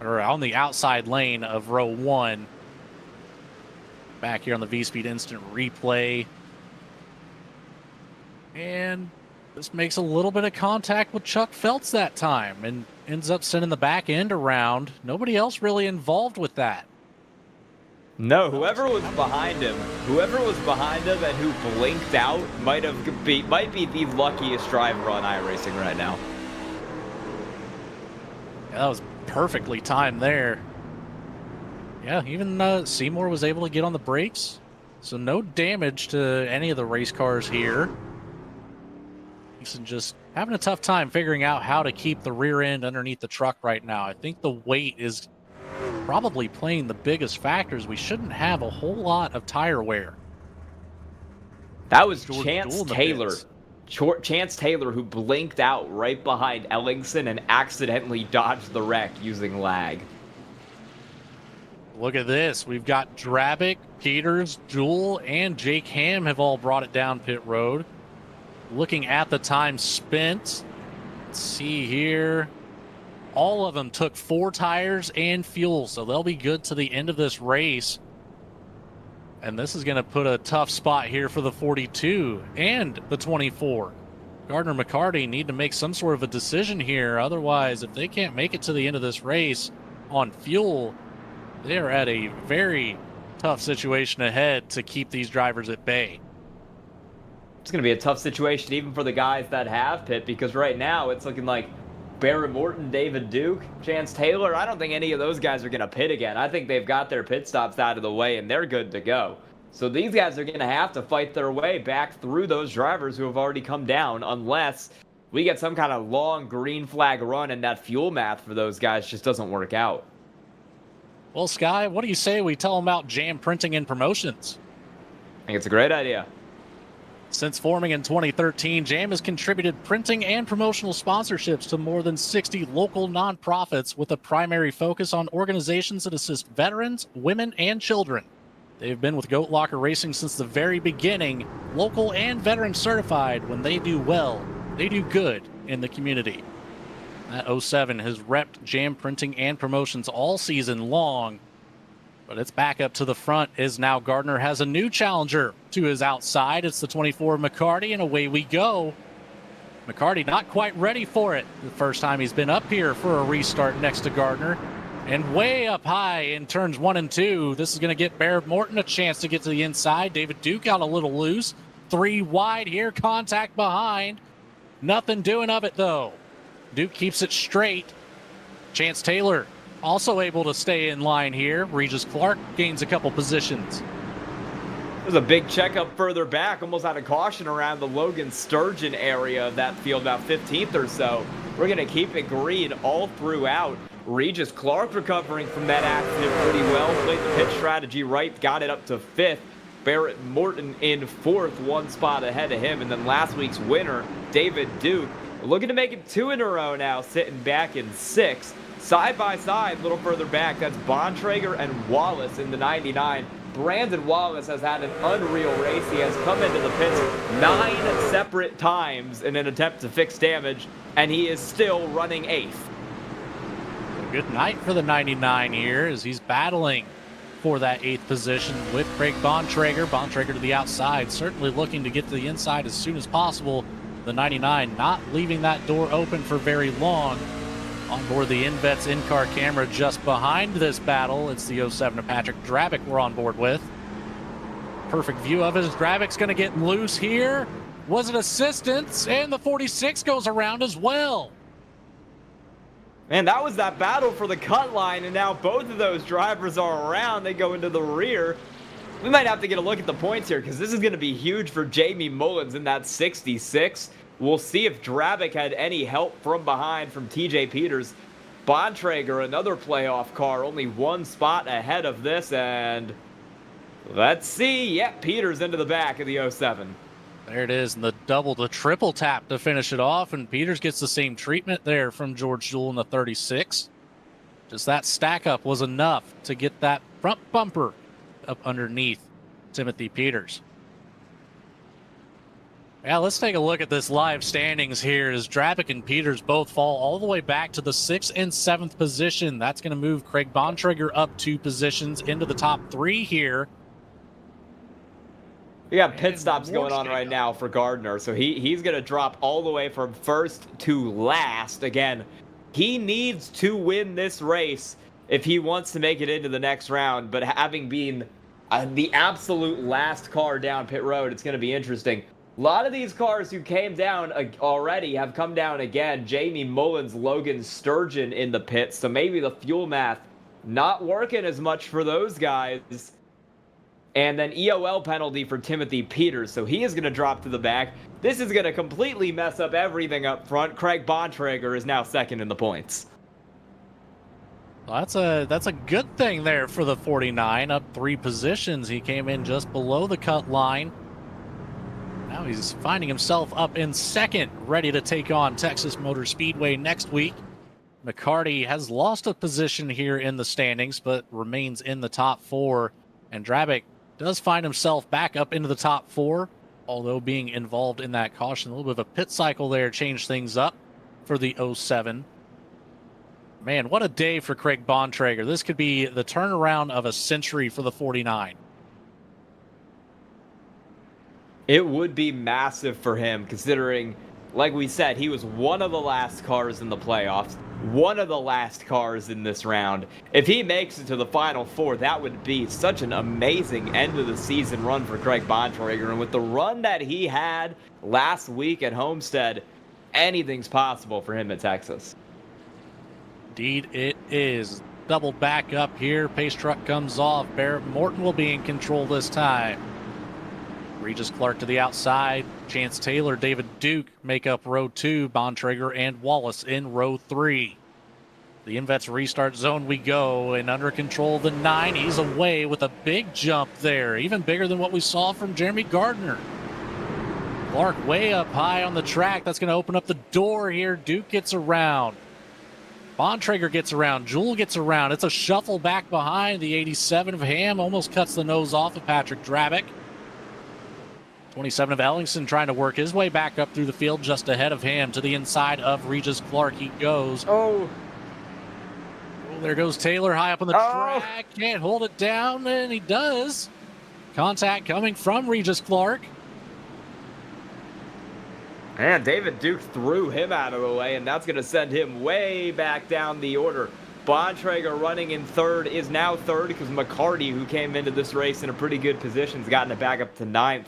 on the outside lane of row 1. Back here on the V-Speed instant replay. And this makes a little bit of contact with Chuck Feltz that time and ends up sending the back end around. Nobody else really involved with that. No, whoever was behind him and who blinked out might be the luckiest driver on iRacing right now. Yeah, that was perfectly timed there. Yeah, even Seymour was able to get on the brakes. So no damage to any of the race cars here. He's just having a tough time figuring out how to keep the rear end underneath the truck right now. I think the weight is probably playing the biggest factors. We shouldn't have a whole lot of tire wear. That was George Chance Jewell in the Taylor. pits. Chance Taylor, who blinked out right behind Ellingson and accidentally dodged the wreck using lag. Look at this. We've got Drabick, Peters, Jewell, and Jake Ham have all brought it down pit road. Looking at the time spent, let's see here. All of them took 4 tires and fuel, so they'll be good to the end of this race. And this is going to put a tough spot here for the 42 and the 24. Gardner McCarty need to make some sort of a decision here. Otherwise, if they can't make it to the end of this race on fuel, they are at a very tough situation ahead to keep these drivers at bay. It's going to be a tough situation even for the guys that have pit, because right now it's looking like Barrett Morton, David Duke, Chance Taylor. I don't think any of those guys are going to pit again. I think they've got their pit stops out of the way and they're good to go. So these guys are going to have to fight their way back through those drivers who have already come down, unless we get some kind of long green flag run and that fuel math for those guys just doesn't work out. Well, Sky, what do you say we tell them about Jam Printing and Promotions? I think it's a great idea. Since forming in 2013, Jam has contributed printing and promotional sponsorships to more than 60 local nonprofits with a primary focus on organizations that assist veterans, women, and children. They've been with Goat Locker Racing since the very beginning, local and veteran certified. When they do well, they do good in the community. That 07 has repped Jam Printing and Promotions all season long. But it's back up to the front as now Gardner has a new challenger to his outside. It's the 24 McCarty, and away we go. McCarty not quite ready for it. The first time he's been up here for a restart next to Gardner. And way up high in turns 1 and 2. This is going to get Barrett Morton a chance to get to the inside. David Duke out a little loose. 3 wide here, contact behind. Nothing doing of it though. Duke keeps it straight. Chance Taylor also able to stay in line here. Regis Clark gains a couple positions. There's a big checkup further back, almost out of caution around the Logan Sturgeon area of that field, about 15th or so. We're going to keep it green all throughout. Regis Clark recovering from that accident pretty well. Played the pit strategy right, got it up to 5th. Barrett Morton in 4th, 1 spot ahead of him. And then last week's winner, David Duke, looking to make it 2 in a row now, sitting back in 6th. Side by side, a little further back, that's Bontrager and Wallace in the 99. Brandon Wallace has had an unreal race. He has come into the pits 9 separate times in an attempt to fix damage, and he is still running 8th. A good night for the 99 here as he's battling for that 8th position with Craig Bontrager. Bontrager to the outside, certainly looking to get to the inside as soon as possible. The 99 not leaving that door open for very long. On board the InVets in-car camera just behind this battle, it's the 07 of Patrick Drabick we're on board with. Perfect view of it as Drabick's going to get loose here. Was it assistance? And the 46 goes around as well. Man, that was that battle for the cut line, and now both of those drivers are around. They go into the rear. We might have to get a look at the points here, because this is going to be huge for Jamie Mullins in that 66. We'll see if Drabick had any help from behind from TJ Peters. Bontrager, another playoff car, only 1 spot ahead of this, and let's see. Yep, Peters into the back of the 07. There it is, and the triple tap to finish it off, and Peters gets the same treatment there from George Jewell in the 36. Just that stack up was enough to get that front bumper up underneath Timothy Peters. Yeah, let's take a look at this live standings here as Drabick and Peters both fall all the way back to the 6th and 7th position. That's going to move Craig Bontrager up 2 positions into the top 3 here. We got pit stops going on right now for Gardner, so he's going to drop all the way from 1st to last. Again, he needs to win this race if he wants to make it into the next round, but having been the absolute last car down pit road, it's going to be interesting. A lot of these cars who came down already have come down again. Jamie Mullins, Logan Sturgeon in the pits, so maybe the fuel math not working as much for those guys. And then EOL penalty for Timothy Peters, so he is going to drop to the back. This is going to completely mess up everything up front. Craig Bontrager is now second in the points. Well, that's a good thing there for the 49, up 3 positions. He came in just below the cut line. Now he's finding himself up in second, ready to take on Texas Motor Speedway next week. McCarty has lost a position here in the standings, but remains in the top 4. And Drabick does find himself back up into the top 4, although being involved in that caution. A little bit of a pit cycle there changed things up for the 07. Man, what a day for Craig Bontrager. This could be the turnaround of a century for the 49. It would be massive for him, considering, like we said, he was one of the last cars in the playoffs, one of the last cars in this round. If he makes it to the Final 4, that would be such an amazing end-of-the-season run for Craig Bontrager. And with the run that he had last week at Homestead, anything's possible for him at Texas. Indeed it is. Double back up here. Pace truck comes off. Barrett Morton will be in control this time. Regis Clark to the outside. Chance Taylor, David Duke make up row 2. Bontrager and Wallace in row 3. The Invets restart zone we go, and under control the 9. He's away with a big jump there, even bigger than what we saw from Jeremy Gardner. Clark way up high on the track. That's going to open up the door here. Duke gets around. Bontrager gets around. Jewell gets around. It's a shuffle back behind. The 87 of Ham almost cuts the nose off of Patrick Drabick. 27 of Ellingson trying to work his way back up through the field just ahead of Ham. To the inside of Regis Clark he goes. Oh, there goes Taylor high up on the track. Can't hold it down, and he does. Contact coming from Regis Clark. And David Duke threw him out of the way, and that's going to send him way back down the order. Bontrager running in third is now third because McCarty, who came into this race in a pretty good position, has gotten it back up to 9th.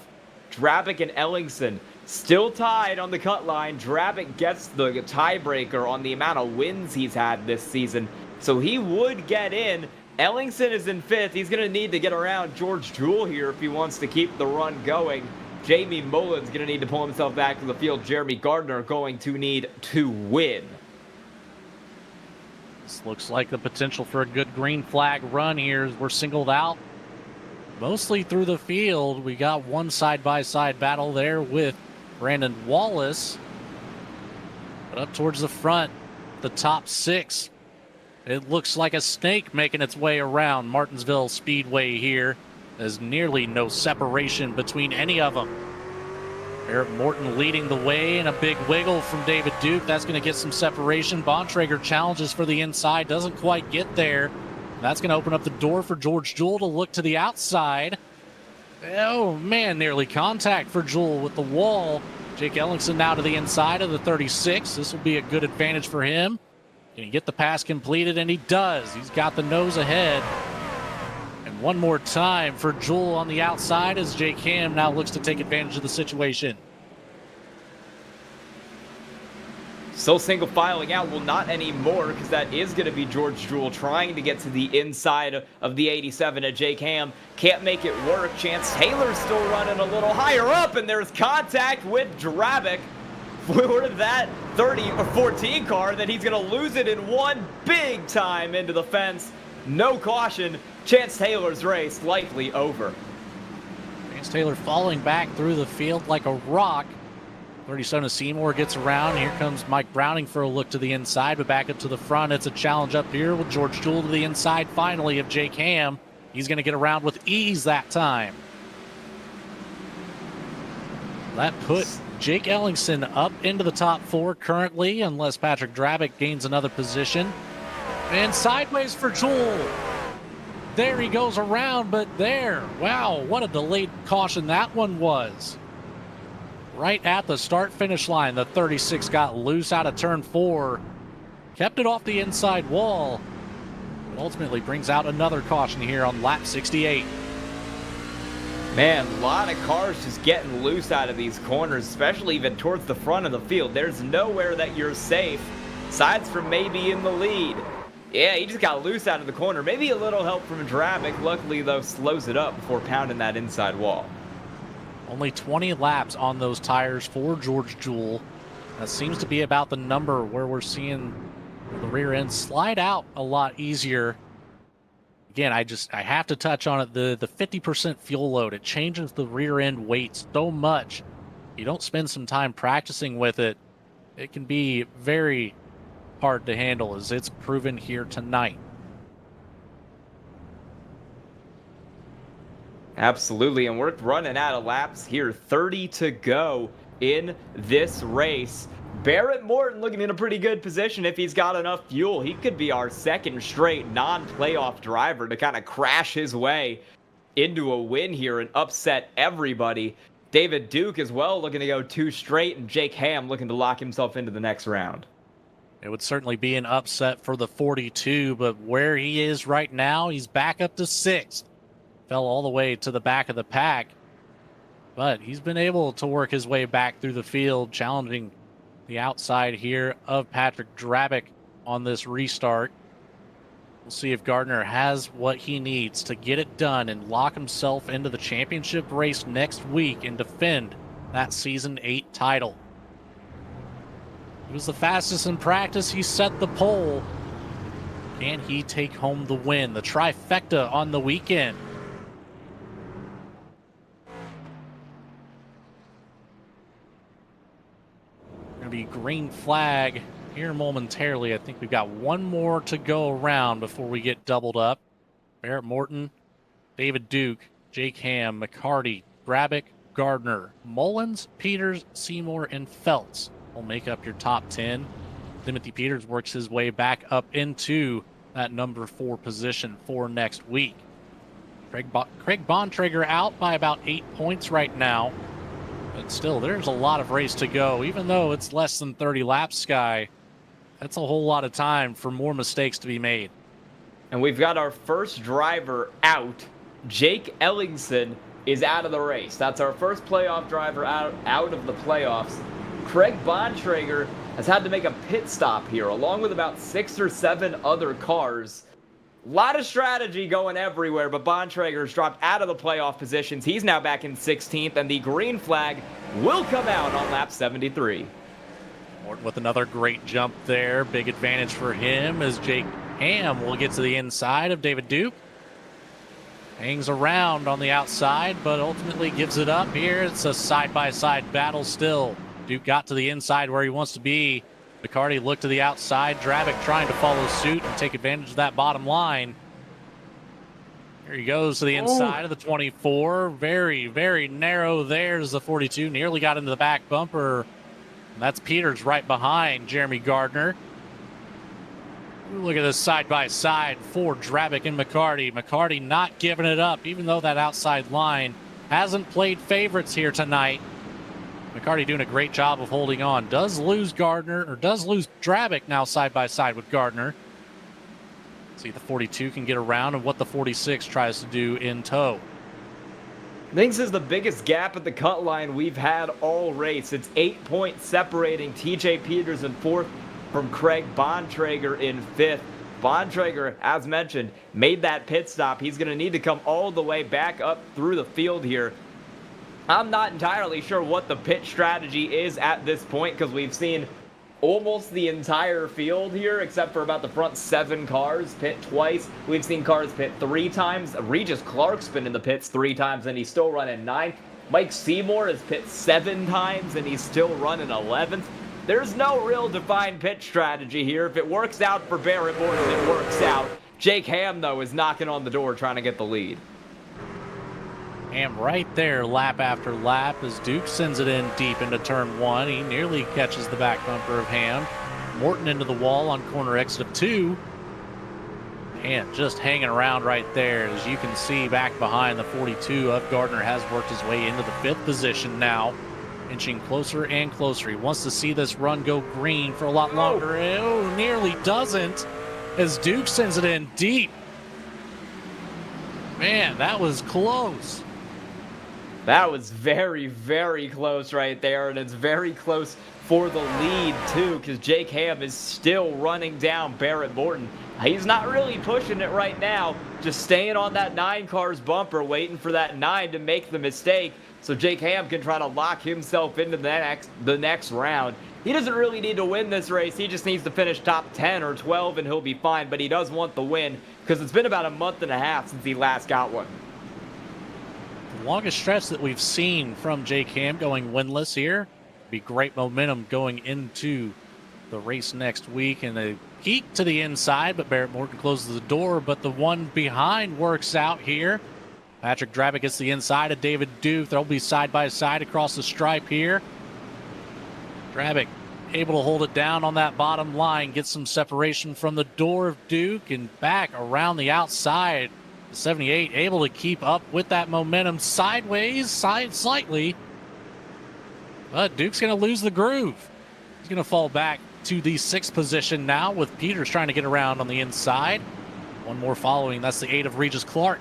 Drabick and Ellingson still tied on the cut line. Drabick gets the tiebreaker on the amount of wins he's had this season, so he would get in. Ellingson is in 5th. He's going to need to get around George Jewell here if he wants to keep the run going. Jamie Mullen's going to need to pull himself back to the field. Jeremy Gardner going to need to win. This looks like the potential for a good green flag run here as we're singled out mostly through the field. We got one side-by-side battle there with Brandon Wallace. But up towards the front, the top 6. It looks like a snake making its way around Martinsville Speedway here. There's nearly no separation between any of them. Barrett Morton leading the way, and a big wiggle from David Duke. That's going to get some separation. Bontrager challenges for the inside, doesn't quite get there. That's going to open up the door for George Jewell to look to the outside. Oh, man, nearly contact for Jewell with the wall. Jake Ellingson now to the inside of the 36. This will be a good advantage for him. Can he get the pass completed? And he does. He's got the nose ahead. And one more time for Jewell on the outside as Jake Ham now looks to take advantage of the situation. Still single filing out. Well, not anymore, because that is going to be George Jewell trying to get to the inside of the 87 at Jake Ham. Can't make it work. Chance Taylor's still running a little higher up, and there's contact with Drabick. For that 30 or 14 car, that he's going to lose it in one big time into the fence. No caution. Chance Taylor's race likely over. Chance Taylor falling back through the field like a rock. 37 of Seymour gets around. Here comes Mike Browning for a look to the inside, but back up to the front. It's a challenge up here with George Jewell to the inside finally of Jake Ham. He's going to get around with ease that time. That put Jake Ellingson up into the top 4 currently, unless Patrick Drabick gains another position. And sideways for Jewell. There he goes around, but there. Wow, what a delayed caution that one was. Right at the start-finish line, the 36 got loose out of turn 4. Kept it off the inside wall. But ultimately brings out another caution here on lap 68. Man, a lot of cars just getting loose out of these corners, especially even towards the front of the field. There's nowhere that you're safe, aside from maybe in the lead. Yeah, he just got loose out of the corner. Maybe a little help from Drabic. Luckily, though, slows it up before pounding that inside wall. Only 20 laps on those tires for George Jewell. That seems to be about the number where we're seeing the rear end slide out a lot easier. Again, I have to touch on it. The 50% fuel load, it changes the rear end weight so much. You don't spend some time practicing with it, it can be very hard to handle, as it's proven here tonight. Absolutely, and we're running out of laps here. 30 to go in this race. Barrett Morton looking in a pretty good position. If he's got enough fuel, he could be our second straight non-playoff driver to kind of crash his way into a win here and upset everybody. David Duke as well looking to go 2 straight, and Jake Ham looking to lock himself into the next round. It would certainly be an upset for the 42, but where he is right now, he's back up to 6th. Fell all the way to the back of the pack, but he's been able to work his way back through the field, challenging the outside here of Patrick Drabic on this restart. We'll see if Gardner has what he needs to get it done and lock himself into the championship race next week and defend that Season 8 title. He was the fastest in practice. He set the pole. Can he take home the win? The trifecta on the weekend. Going to be green flag here momentarily. I think we've got one more to go around before we get doubled up. Barrett Morton, David Duke, Jake Ham, McCarty, Drabic, Gardner, Mullins, Peters, Seymour, and Feltz will make up your top 10. Timothy Peters works his way back up into that number 4 position for next week. Craig Bontrager out by about 8 points right now. But still, there's a lot of race to go. Even though it's less than 30 laps, Sky, that's a whole lot of time for more mistakes to be made. And we've got our first driver out. Jake Ellingson is out of the race. That's our first playoff driver out of the playoffs. Craig Bontrager has had to make a pit stop here, along with about 6 or 7 other cars. A lot of strategy going everywhere, but Bontrager's dropped out of the playoff positions. He's now back in 16th, and the green flag will come out on lap 73. Morton with another great jump there. Big advantage for him as Jake Ham will get to the inside of David Duke. Hangs around on the outside, but ultimately gives it up here. It's a side-by-side battle still. Duke got to the inside where he wants to be. McCarty looked to the outside. Drabic trying to follow suit and take advantage of that bottom line. Here he goes to the inside of the 24. Very, very narrow. There's the 42. Nearly got into the back bumper. And that's Peters right behind Jeremy Gardner. Look at this side-by-side for Drabic and McCarty. McCarty not giving it up, even though that outside line hasn't played favorites here tonight. McCarty doing a great job of holding on. Does lose Drabic now side-by-side with Gardner. See if the 42 can get around and what the 46 tries to do in tow. I think this is the biggest gap at the cut line we've had all race. It's 8 points separating TJ Peters in 4th from Craig Bontrager in 5th. Bontrager, as mentioned, made that pit stop. He's going to need to come all the way back up through the field here. I'm not entirely sure what the pit strategy is at this point, because we've seen almost the entire field here, except for about the front 7 cars pit twice. We've seen cars pit 3 times. Regis Clark's been in the pits 3 times, and he's still running 9th. Mike Seymour has pit 7 times, and he's still running 11th. There's no real defined pit strategy here. If it works out for Barrett Morton, it works out. Jake Ham, though, is knocking on the door trying to get the lead. Ham right there, lap after lap, as Duke sends it in deep into turn 1. He nearly catches the back bumper of Ham. Morton into the wall on corner exit of 2. And just hanging around right there. As you can see, back behind the 42 of Gardner has worked his way into the 5th position now. Inching closer and closer. He wants to see this run go green for a lot longer. Oh, nearly doesn't, as Duke sends it in deep. Man, that was close. That was very, very close right there, and it's very close for the lead, too, because Jake Ham is still running down Barrett Morton. He's not really pushing it right now, just staying on that 9 cars bumper, waiting for that 9 to make the mistake so Jake Ham can try to lock himself into the next round. He doesn't really need to win this race. He just needs to finish top 10 or 12, and he'll be fine, but he does want the win because it's been about a month and a half since he last got one. The longest stretch that we've seen from Jake Ham going winless here. Be great momentum going into the race next week, and a peek to the inside, but Barrett Morton closes the door, but the one behind works out here. Patrick Drabick gets the inside of David Duke. They'll be side by side across the stripe here. Drabick able to hold it down on that bottom line, get some separation from the door of Duke, and back around the outside. 78 able to keep up with that momentum sideways, slightly. But Duke's going to lose the groove. He's going to fall back to the 6th position now with Peters trying to get around on the inside. One more following. That's the 8 of Regis Clark.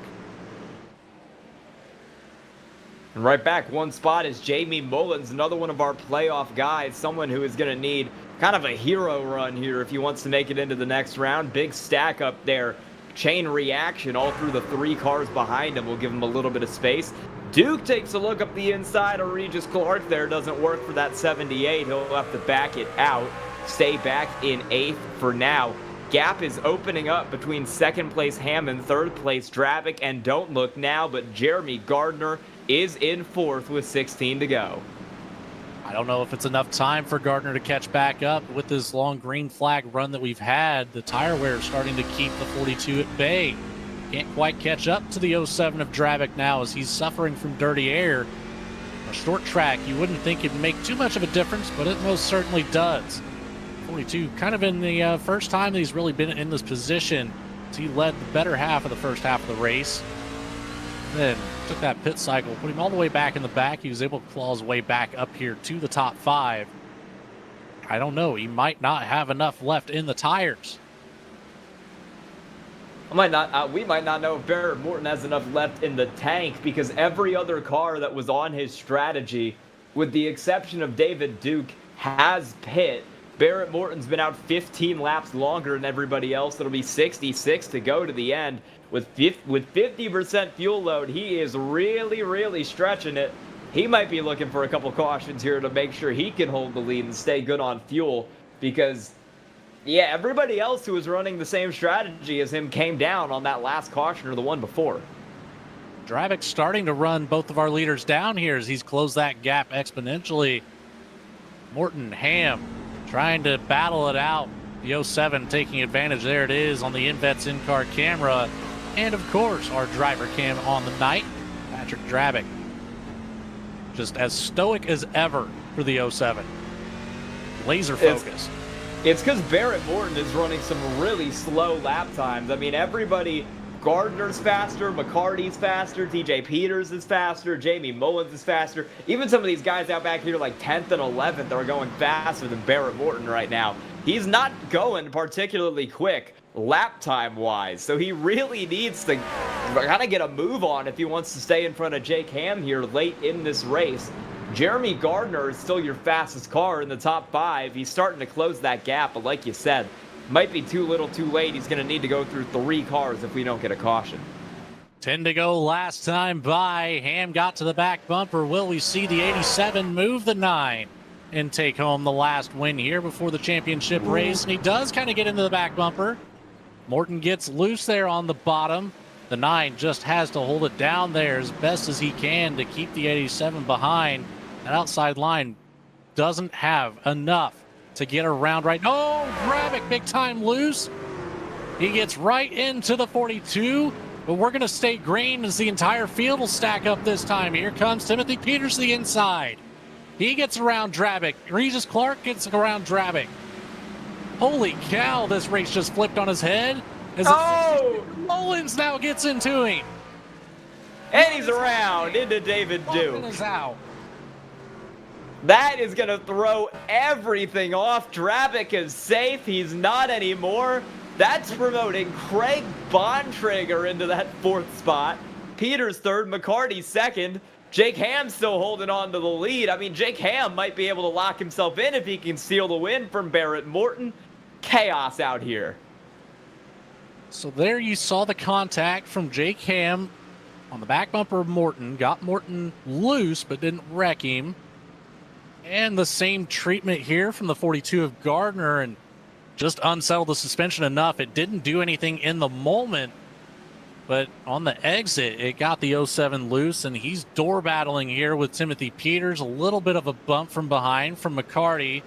And right back one spot is Jamie Mullins, another one of our playoff guys, someone who is going to need kind of a hero run here if he wants to make it into the next round. Big stack up there. Chain reaction all through the 3 cars behind him will give him a little bit of space. Duke takes a look up the inside of Regis Clark there. Doesn't work for that 78. He'll have to back it out. Stay back in 8th for now. Gap is opening up between 2nd place Ham and 3rd place Drabick. And don't look now, but Jeremy Gardner is in 4th with 16 to go. I don't know if it's enough time for Gardner to catch back up with this long green flag run that we've had. The tire wear is starting to keep the 42 at bay. Can't quite catch up to the 07 of Drabick now as he's suffering from dirty air. A short track, you wouldn't think it'd make too much of a difference, but it most certainly does. 42 kind of in the first time that he's really been in this position. He led the better half of the first half of the race. Then took that pit cycle, put him all the way back in the back. He was able to claw his way back up here to the top 5. I don't know. He might not have enough left in the tires. We might not know if Barrett Morton has enough left in the tank because every other car that was on his strategy, with the exception of David Duke, has pit. Barrett Morton's been out 15 laps longer than everybody else. It'll be 66 to go to the end. With 50% fuel load, he is really, really stretching it. He might be looking for a couple cautions here to make sure he can hold the lead and stay good on fuel because, yeah, everybody else who was running the same strategy as him came down on that last caution or the one before. Drabick starting to run both of our leaders down here as he's closed that gap exponentially. Morton, Ham, trying to battle it out. The 07 taking advantage. There it is on the InVets in-car camera. And, of course, our driver cam on the night, Patrick Drabick. Just as stoic as ever for the 07. Laser focus. It's because Barrett Morton is running some really slow lap times. I mean, everybody, Gardner's faster, McCarty's faster, TJ Peters is faster, Jamie Mullins is faster. Even some of these guys out back here like 10th and 11th are going faster than Barrett Morton right now. He's not going particularly quick lap time wise, so he really needs to kind of get a move on if he wants to stay in front of Jake Ham here late in this race. Jeremy Gardner is still your fastest car in the top 5. He's starting to close that gap, but like you said, might be too little too late. He's going to need to go through 3 cars if we don't get a caution. 10 to go last time by. Ham got to the back bumper. Will we see the 87 move the 9 and take home the last win here before the championship race? And he does kind of get into the back bumper. Morton gets loose there on the bottom. The 9 just has to hold it down there as best as he can to keep the 87 behind. That outside line doesn't have enough to get around right. Oh, Drabick big time loose. He gets right into the 42, but we're going to stay green as the entire field will stack up this time. Here comes Timothy Peters to the inside. He gets around Drabick. Regis Clark gets around Drabick. Holy cow, this race just flipped on his head. As Mullins now gets into him. And he's around into David Duke. Is out. That is going to throw everything off. Drabick is safe. He's not anymore. That's promoting Craig Bontrager into that 4th spot. Peters 3rd, McCarty 2nd. Jake Ham's still holding on to the lead. I mean, Jake Ham might be able to lock himself in if he can steal the win from Barrett Morton. Chaos out here. So there you saw the contact from Jake Ham on the back bumper of Morton. Got Morton loose, but didn't wreck him. And the same treatment here from the 42 of Gardner, and just unsettled the suspension enough. It didn't do anything in the moment, but on the exit, it got the 07 loose, and he's door battling here with Timothy Peters. A little bit of a bump from behind from McCarty.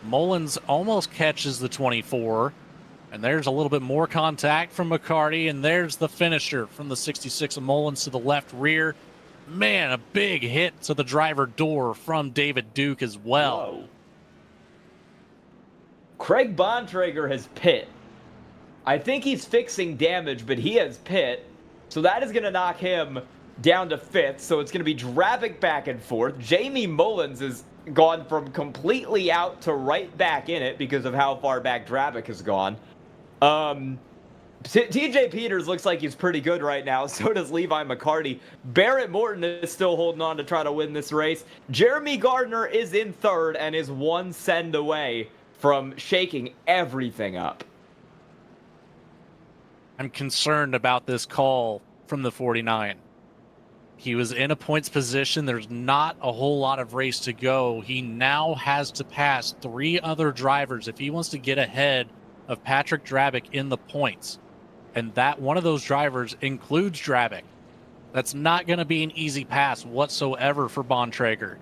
Mullins almost catches the 24, and there's a little bit more contact from McCarty, and there's the finisher from the 66 of Mullins to the left rear. Man, a big hit to the driver door from David Duke as well. Whoa. Craig Bontrager has pit. I think he's fixing damage, but he has pit. So that is going to knock him down to 5th. So it's going to be Drabic back and forth. Jamie Mullins has gone from completely out to right back in it because of how far back Drabic has gone. TJ Peters looks like he's pretty good right now. So does Levi McCarty. Barrett Morton is still holding on to try to win this race. Jeremy Gardner is in 3rd and is 1 send away from shaking everything up. I'm concerned about this call from the 49. He was in a points position. There's not a whole lot of race to go. He now has to pass 3 other drivers if he wants to get ahead of Patrick Drabic in the points. And that one of those drivers includes Drabic. That's not going to be an easy pass whatsoever for Bontrager.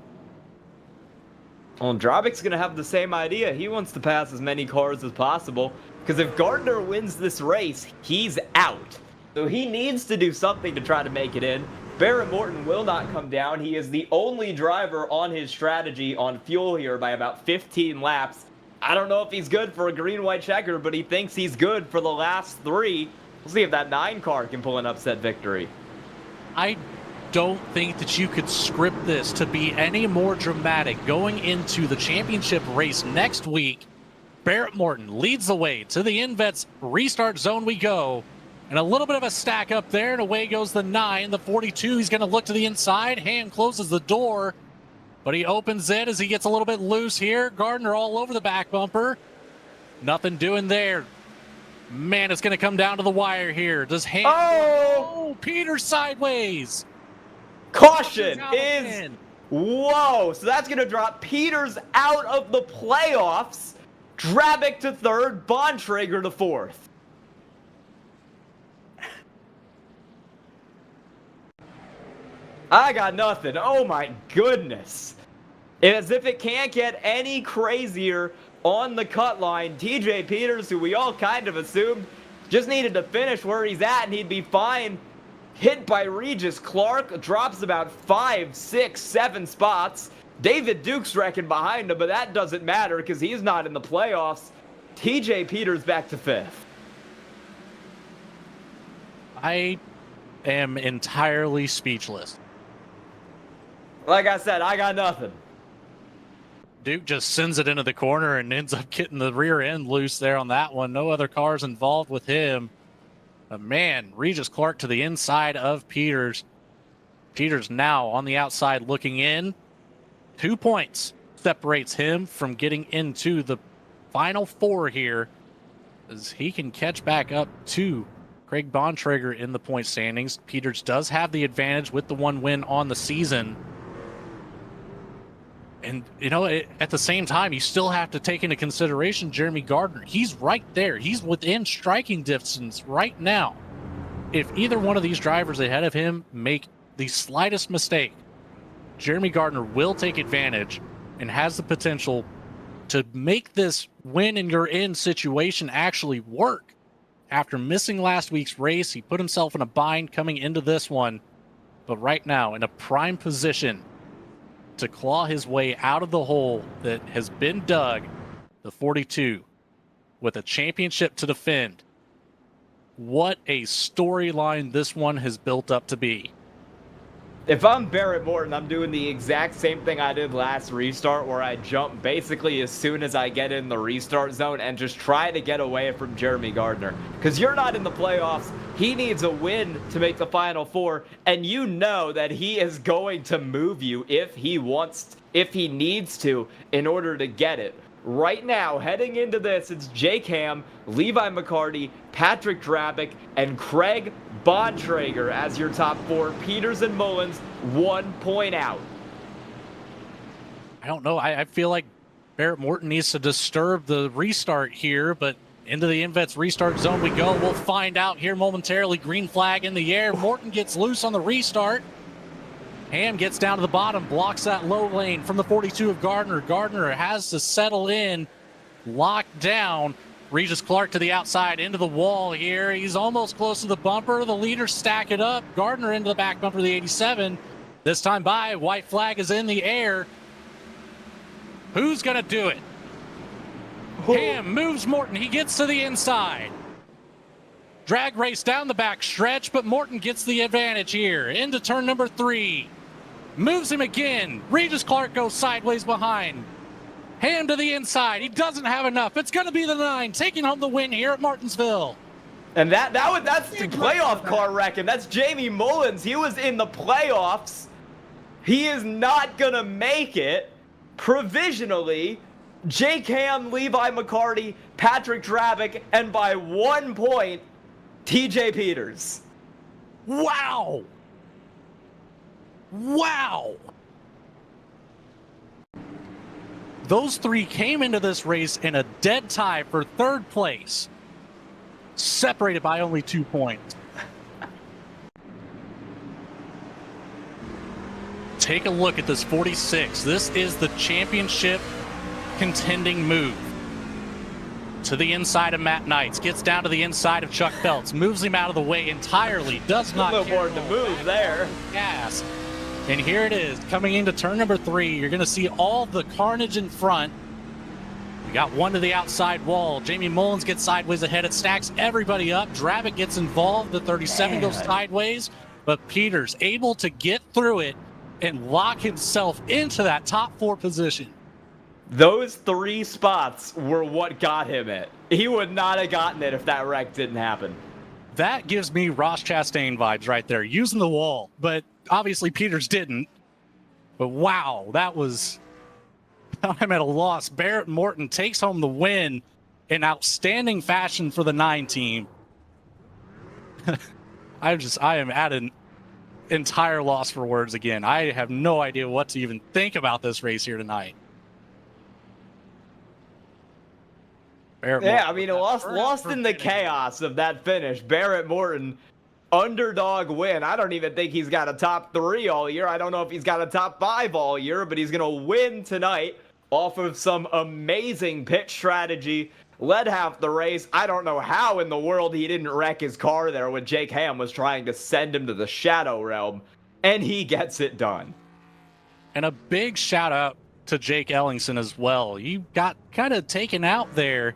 Well, Drabic's going to have the same idea. He wants to pass as many cars as possible, because if Gardner wins this race, he's out. So he needs to do something to try to make it in. Barrett Morton will not come down. He is the only driver on his strategy on fuel here by about 15 laps. I don't know if he's good for a green-white checker, but he thinks he's good for the last 3. We'll see if that 9 car can pull an upset victory. I don't think that you could script this to be any more dramatic going into the championship race next week. Barrett Morton leads the way to the InVets restart zone we go. And a little bit of a stack up there, and away goes the 9. The 42, he's going to look to the inside. Hand closes the door, but he opens it as he gets a little bit loose here. Gardner all over the back bumper. Nothing doing there. Man, it's going to come down to the wire here. Does Hand... Oh, Peters sideways. Caution is... Whoa, so that's going to drop Peters out of the playoffs. Drabic to 3rd, Bontrager to 4th. I got nothing. Oh my goodness. As if it can't get any crazier on the cut line. TJ Peters, who we all kind of assumed just needed to finish where he's at and he'd be fine. Hit by Regis Clark, drops about 5, 6, 7 spots. David Duke's wrecking behind him, but that doesn't matter because he's not in the playoffs. TJ Peters back to 5th. I am entirely speechless. Like I said, I got nothing. Duke just sends it into the corner and ends up getting the rear end loose there on that one. No other cars involved with him. But man, Regis Clark to the inside of Peters. Peters now on the outside looking in. 2 points separates him from getting into the final 4 here, as he can catch back up to Craig Bontrager in the point standings. Peters does have the advantage with the 1 win on the season. And, you know, at the same time, you still have to take into consideration Jeremy Gardner. He's right there. He's within striking distance right now. If either one of these drivers ahead of him make the slightest mistake, Jeremy Gardner will take advantage and has the potential to make this win and you're in situation actually work. After missing last week's race, he put himself in a bind coming into this one. But right now, in a prime position to claw his way out of the hole that has been dug, the 42, with a championship to defend. What a storyline this one has built up to be. If I'm Barrett Morton, I'm doing the exact same thing I did last restart, where I jump basically as soon as I get in the restart zone and just try to get away from Jeremy Gardner. Because you're not in the playoffs. He needs a win to make the Final Four, and you know that he is going to move you if he needs to, in order to get it. Right now, heading into this, it's Jake Ham, Levi McCarty, Patrick Drabick, and Craig Bontrager as your top 4. Peters and Mullins 1 point out. I don't know. I feel like Barrett Morton needs to disturb the restart here, but into the Invets restart zone we go. We'll find out here momentarily. Green flag in the air. Morton gets loose on the restart. Ham gets down to the bottom, blocks that low lane from the 42 of Gardner. Gardner has to settle in, locked down. Regis Clark to the outside, into the wall here. He's almost close to the bumper. The leaders stack it up. Gardner into the back bumper of the 87. This time by, white flag is in the air. Who's going to do it? Ham moves Morton. He gets to the inside. Drag race down the back stretch, but Morton gets the advantage here. Into turn number 3. Moves him again. Regis Clark goes sideways behind. Ham to the inside. He doesn't have enough. It's going to be the 9 taking home the win here at Martinsville. And that's the playoff car record. That's Jamie Mullins. He was in the playoffs. He is not going to make it provisionally. Jake Ham, Levi McCarty, Patrick Drabick, and by 1 point, TJ Peters. Wow. Wow. Those 3 came into this race in a dead tie for 3rd place, separated by only 2 points. Take a look at this 46. This is the championship contending move. To the inside of Matt Knights, gets down to the inside of Chuck Phelps, moves him out of the way entirely, does not a little more to move there. Gas. And here it is, coming into turn number 3. You're going to see all the carnage in front. We got one to the outside wall. Jamie Mullins gets sideways ahead. It stacks everybody up. Drabick gets involved. The 37 goes sideways, but Peters able to get through it and lock himself into that top 4 position. Those 3 spots were what got him it. He would not have gotten it if that wreck didn't happen. That gives me Ross Chastain vibes right there, using the wall. But obviously Peters didn't. But wow, that was... I'm at a loss. Barrett Morton takes home the win in outstanding fashion for the 9 team. I am at an entire loss for words again. I have no idea what to even think about this race here tonight. Yeah, I mean, lost in the chaos of that finish. Barrett Morton, underdog win. I don't even think he's got a top 3 all year. I don't know if he's got a top 5 all year, but he's going to win tonight off of some amazing pit strategy. Led half the race. I don't know how in the world he didn't wreck his car there when Jake Ham was trying to send him to the Shadow Realm, and he gets it done. And a big shout out to Jake Ellingson as well. You got kind of taken out there.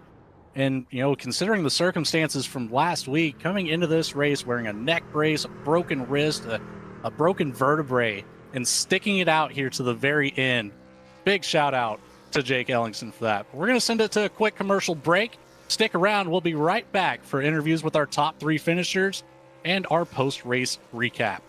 And, you know, considering the circumstances from last week, coming into this race wearing a neck brace, a broken wrist, a broken vertebrae, and sticking it out here to the very end. Big shout out to Jake Ellingson for that. We're going to send it to a quick commercial break. Stick around. We'll be right back for interviews with our top 3 finishers and our post-race recap.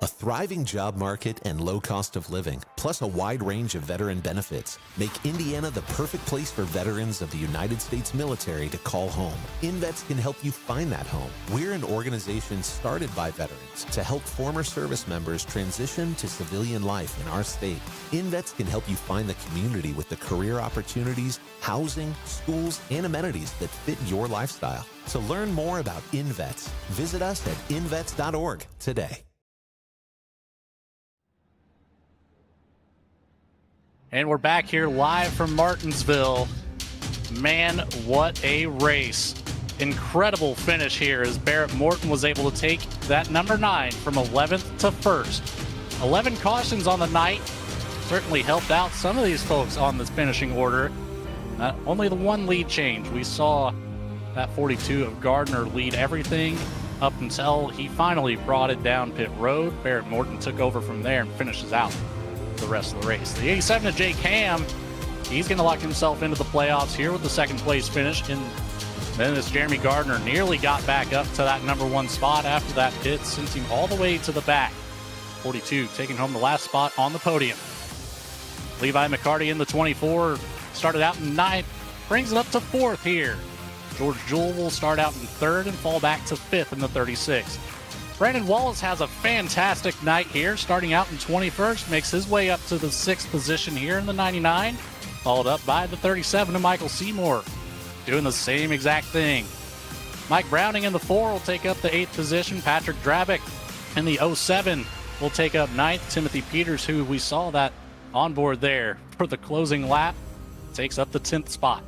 thriving job market and low cost of living, plus a wide range of veteran benefits, make Indiana the perfect place for veterans of the United States military to call home. InVets can help you find that home. We're an organization started by veterans to help former service members transition to civilian life in our state. InVets can help you find the community with the career opportunities, housing, schools, and amenities that fit your lifestyle. To learn more about InVets, visit us at invets.org today. And we're back here live from Martinsville. Man, what a race. Incredible finish here as Barrett Morton was able to take that number 9 from 11th to 1st. 11 cautions on the night. Certainly helped out some of these folks on this finishing order. Only the one lead change. We saw that 42 of Gardner lead everything up until he finally brought it down pit road. Barrett Morton took over from there and finishes out the rest of the race. The 87 of Jake Ham, he's going to lock himself into the playoffs here with the second place finish. And then as Jeremy Gardner nearly got back up to that number 1 spot after that pit, sent him all the way to the back. 42 taking home the last spot on the podium. Levi McCarty in the 24 started out in 9th, brings it up to 4th here. George Jewell will start out in 3rd and fall back to 5th in the 36. Brandon Wallace has a fantastic night here, starting out in 21st, makes his way up to the 6th position here in the 99, followed up by the 37 of Michael Seymour, doing the same exact thing. Mike Browning in the 4 will take up the 8th position. Patrick Drabick in the 07 will take up 9th. Timothy Peters, who we saw that on board there for the closing lap, takes up the 10th spot.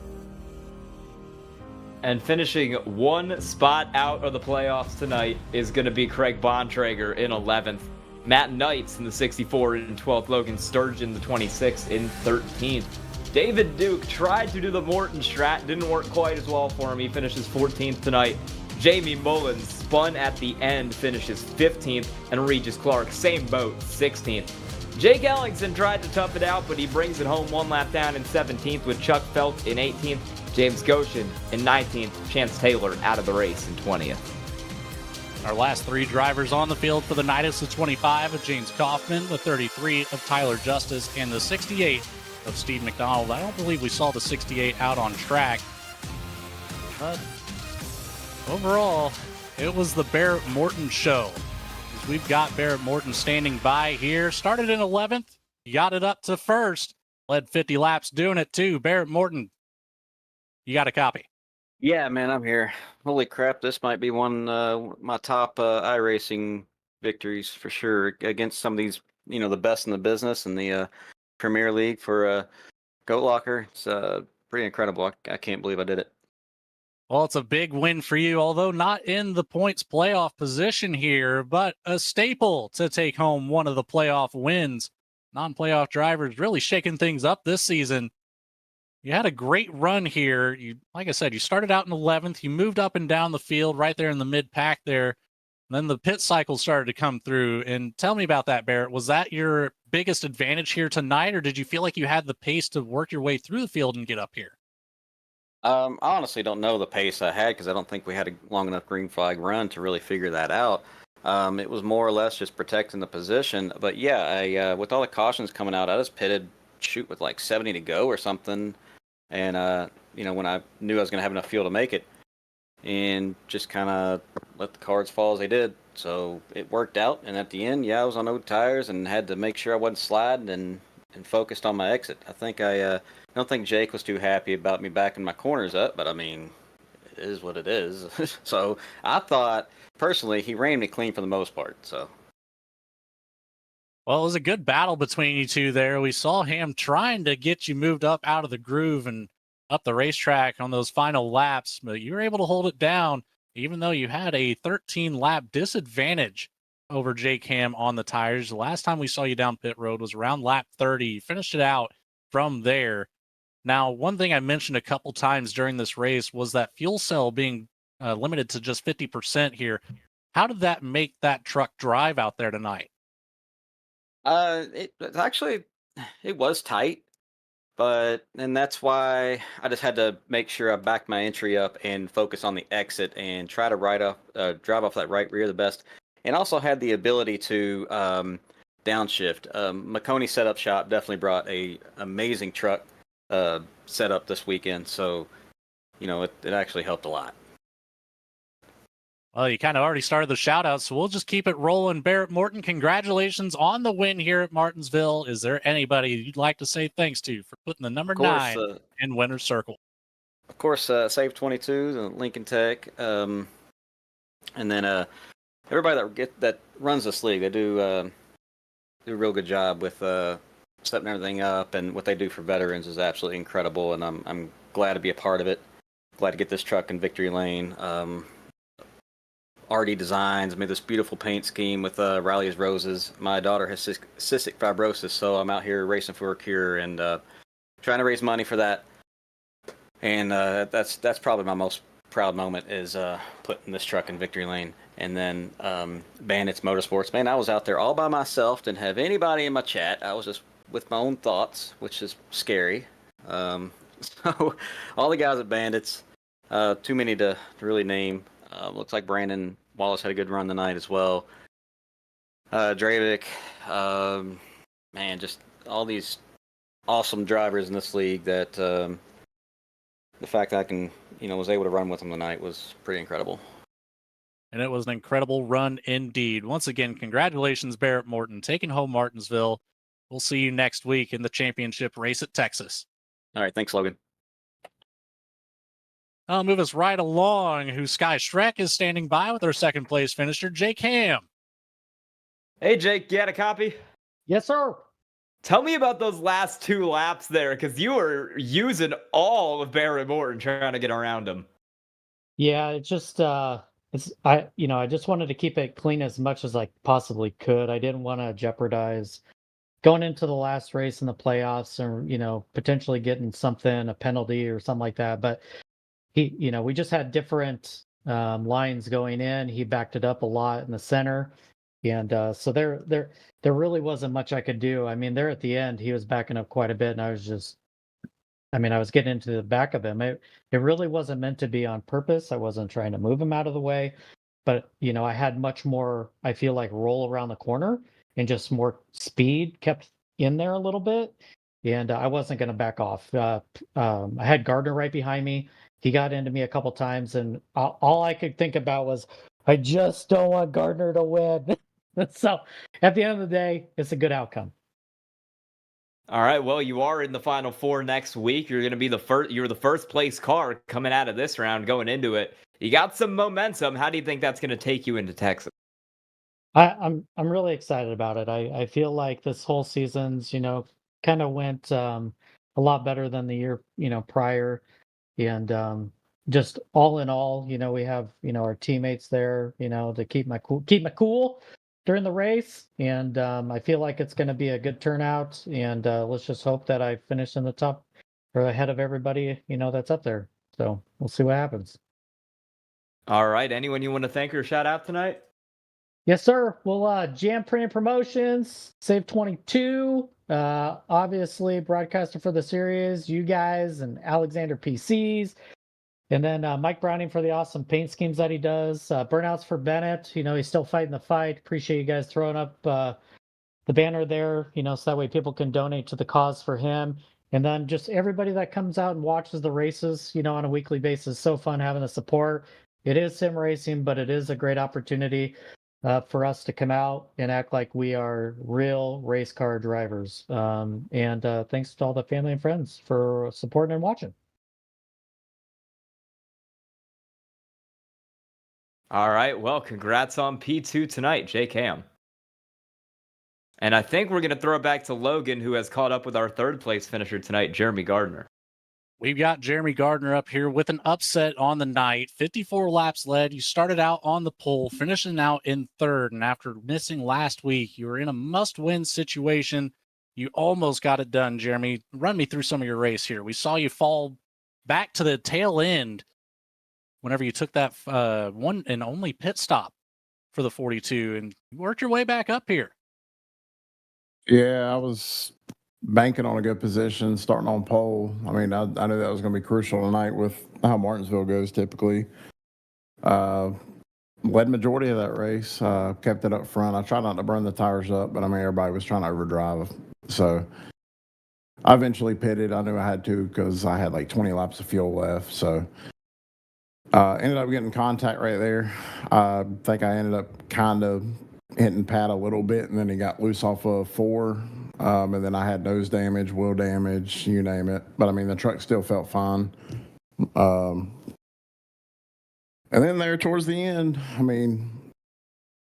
And finishing 1 spot out of the playoffs tonight is going to be Craig Bontrager in 11th. Matt Knights in the 64 in 12th. Logan Sturgeon, the 26 in 13th. David Duke tried to do the Morton strat. Didn't work quite as well for him. He finishes 14th tonight. Jamie Mullins spun at the end, finishes 15th. And Regis Clark, same boat, 16th. Jake Ellingson tried to tough it out, but he brings it home 1 lap down in 17th with Chuck Felt in 18th. James Goshen in 19th, Chance Taylor out of the race in 20th. Our last 3 drivers on the field for the night is the 25 of James Kaufman, the 33 of Tyler Justice, and the 68 of Steve McDonald. I don't believe we saw the 68 out on track, but overall, it was the Barrett Morton show. We've got Barrett Morton standing by here. Started in 11th, got it up to 1st, led 50 laps doing it too. Barrett Morton, you got a copy? Yeah, man, I'm here. Holy crap, this might be one my top iRacing victories for sure against some of these, the best in the business and the Premier League for Goat Locker. It's pretty incredible. I can't believe I did it. Well, it's a big win for you, although not in the points playoff position here, but a staple to take home one of the playoff wins. Non-playoff drivers really shaking things up this season. You had a great run here. Like I said, you started out in 11th. You moved up and down the field right there in the mid-pack there. And then the pit cycle started to come through. And tell me about that, Barrett. Was that your biggest advantage here tonight, or did you feel like you had the pace to work your way through the field and get up here? I honestly don't know the pace I had because I don't think we had a long enough green flag run to really figure that out. It was more or less just protecting the position. But yeah, with all the cautions coming out, I just pitted, with like 70 to go or something. And, when I knew I was going to have enough fuel to make it, and just kind of let the cards fall as they did. So it worked out. And at the end, I was on old tires and had to make sure I wasn't sliding and focused on my exit. I don't think Jake was too happy about me backing my corners up, but I mean, it is what it is. So I thought, personally, he ran me clean for the most part. So. Well, it was a good battle between you two there. We saw him trying to get you moved up out of the groove and up the racetrack on those final laps, but you were able to hold it down, even though you had a 13-lap disadvantage over Jake Ham on the tires. The last time we saw you down pit road was around lap 30. You finished it out from there. Now, one thing I mentioned a couple times during this race was that fuel cell being limited to just 50% here. How did that make that truck drive out there tonight? It was tight, and that's why I just had to make sure I backed my entry up and focus on the exit and try to drive off that right rear the best. and also had the ability to downshift. McConey setup shop definitely brought a amazing truck setup this weekend, so it actually helped a lot. Well, you kind of already started the shout out, so we'll just keep it rolling. Barrett Morton, congratulations on the win here at Martinsville. Is there anybody you'd like to say thanks to for putting the number 9 in winner's circle? Of course, SAVE22, the Lincoln Tech, and then everybody that runs this league. They do a real good job with setting everything up, and what they do for veterans is absolutely incredible, and I'm glad to be a part of it. Glad to get this truck in victory lane. RD Designs made this beautiful paint scheme with Riley's Roses. My daughter has cystic fibrosis, so I'm out here racing for a cure and trying to raise money for that. And that's probably my most proud moment is putting this truck in victory lane. And then Bandits Motorsports. Man, I was out there all by myself, didn't have anybody in my chat. I was just with my own thoughts, which is scary. So all the guys at Bandits, too many to really name. Looks like Brandon Wallace had a good run tonight as well. Dravik, man, just all these awesome drivers in this league that the fact that I can, was able to run with them tonight was pretty incredible. And it was an incredible run indeed. Once again, congratulations, Barrett Morton, taking home Martinsville. We'll see you next week in the championship race at Texas. All right, thanks, Logan. I'll move us right along, who Sky Shrek is standing by with our second place finisher, Jake Ham. Hey, Jake, you had a copy? Yes, sir. Tell me about those last 2 laps there, because you were using all of Barrett Morton trying to get around him. Yeah, it's just I just wanted to keep it clean as much as I possibly could. I didn't want to jeopardize going into the last race in the playoffs or potentially getting a penalty or something like that. But we just had different lines going in. He backed it up a lot in the center. And so there really wasn't much I could do. I mean, there at the end, he was backing up quite a bit, and I was getting into the back of him. It really wasn't meant to be on purpose. I wasn't trying to move him out of the way, but I had much more, I feel like, roll around the corner and just more speed kept in there a little bit. And I wasn't going to back off. I had Gardner right behind me. He got into me a couple times, and all I could think about was, I just don't want Gardner to win. So at the end of the day, it's a good outcome. All right, well, you are in the Final Four next week. You're going to be you're the first place car coming out of this round, going into it. You got some momentum. How do you think that's going to take you into Texas? I'm really excited about it. I feel like this whole season's, kind of went a lot better than the year, prior. And just all in all, we have, our teammates there, to keep my cool during the race. And I feel like it's going to be a good turnout. And let's just hope that I finish in the top or ahead of everybody, that's up there. So we'll see what happens. All right. Anyone you want to thank or shout out tonight? Yes, sir. Well, Jam Printing Promotions, SAVE22, obviously broadcaster for the series, you guys, and Alexander PCs. And then Mike Browning for the awesome paint schemes that he does. Burnouts for Bennett. He's still fighting the fight. Appreciate you guys throwing up the banner there, so that way people can donate to the cause for him. And then just everybody that comes out and watches the races, on a weekly basis. So fun having the support. It is sim racing, but it is a great opportunity for us to come out and act like we are real race car drivers. And thanks to all the family and friends for supporting and watching. All right. Well, congrats on P2 tonight, Jake Ham. And I think we're going to throw it back to Logan, who has caught up with our third place finisher tonight, Jeremy Gardner. We've got Jeremy Gardner up here with an upset on the night. 54 laps led. You started out on the pole, finishing out in third. And after missing last week, you were in a must-win situation. You almost got it done, Jeremy. Run me through some of your race here. We saw you fall back to the tail end whenever you took that one and only pit stop for the 42, and you worked your way back up here. Yeah, I was banking on a good position, starting on pole. I mean, I knew that was going to be crucial tonight with how Martinsville goes typically. led majority of that race. Kept it up front. I tried not to burn the tires up, but I mean everybody was trying to overdrive, so I eventually pitted. I knew I had to because I had like 20 laps of fuel left. So ended up getting contact right there. I think I ended up kind of hitting Pat a little bit, and then he got loose off of 4. And then I had nose damage, wheel damage, you name it. But I mean, the truck still felt fine. And then there towards the end, I mean,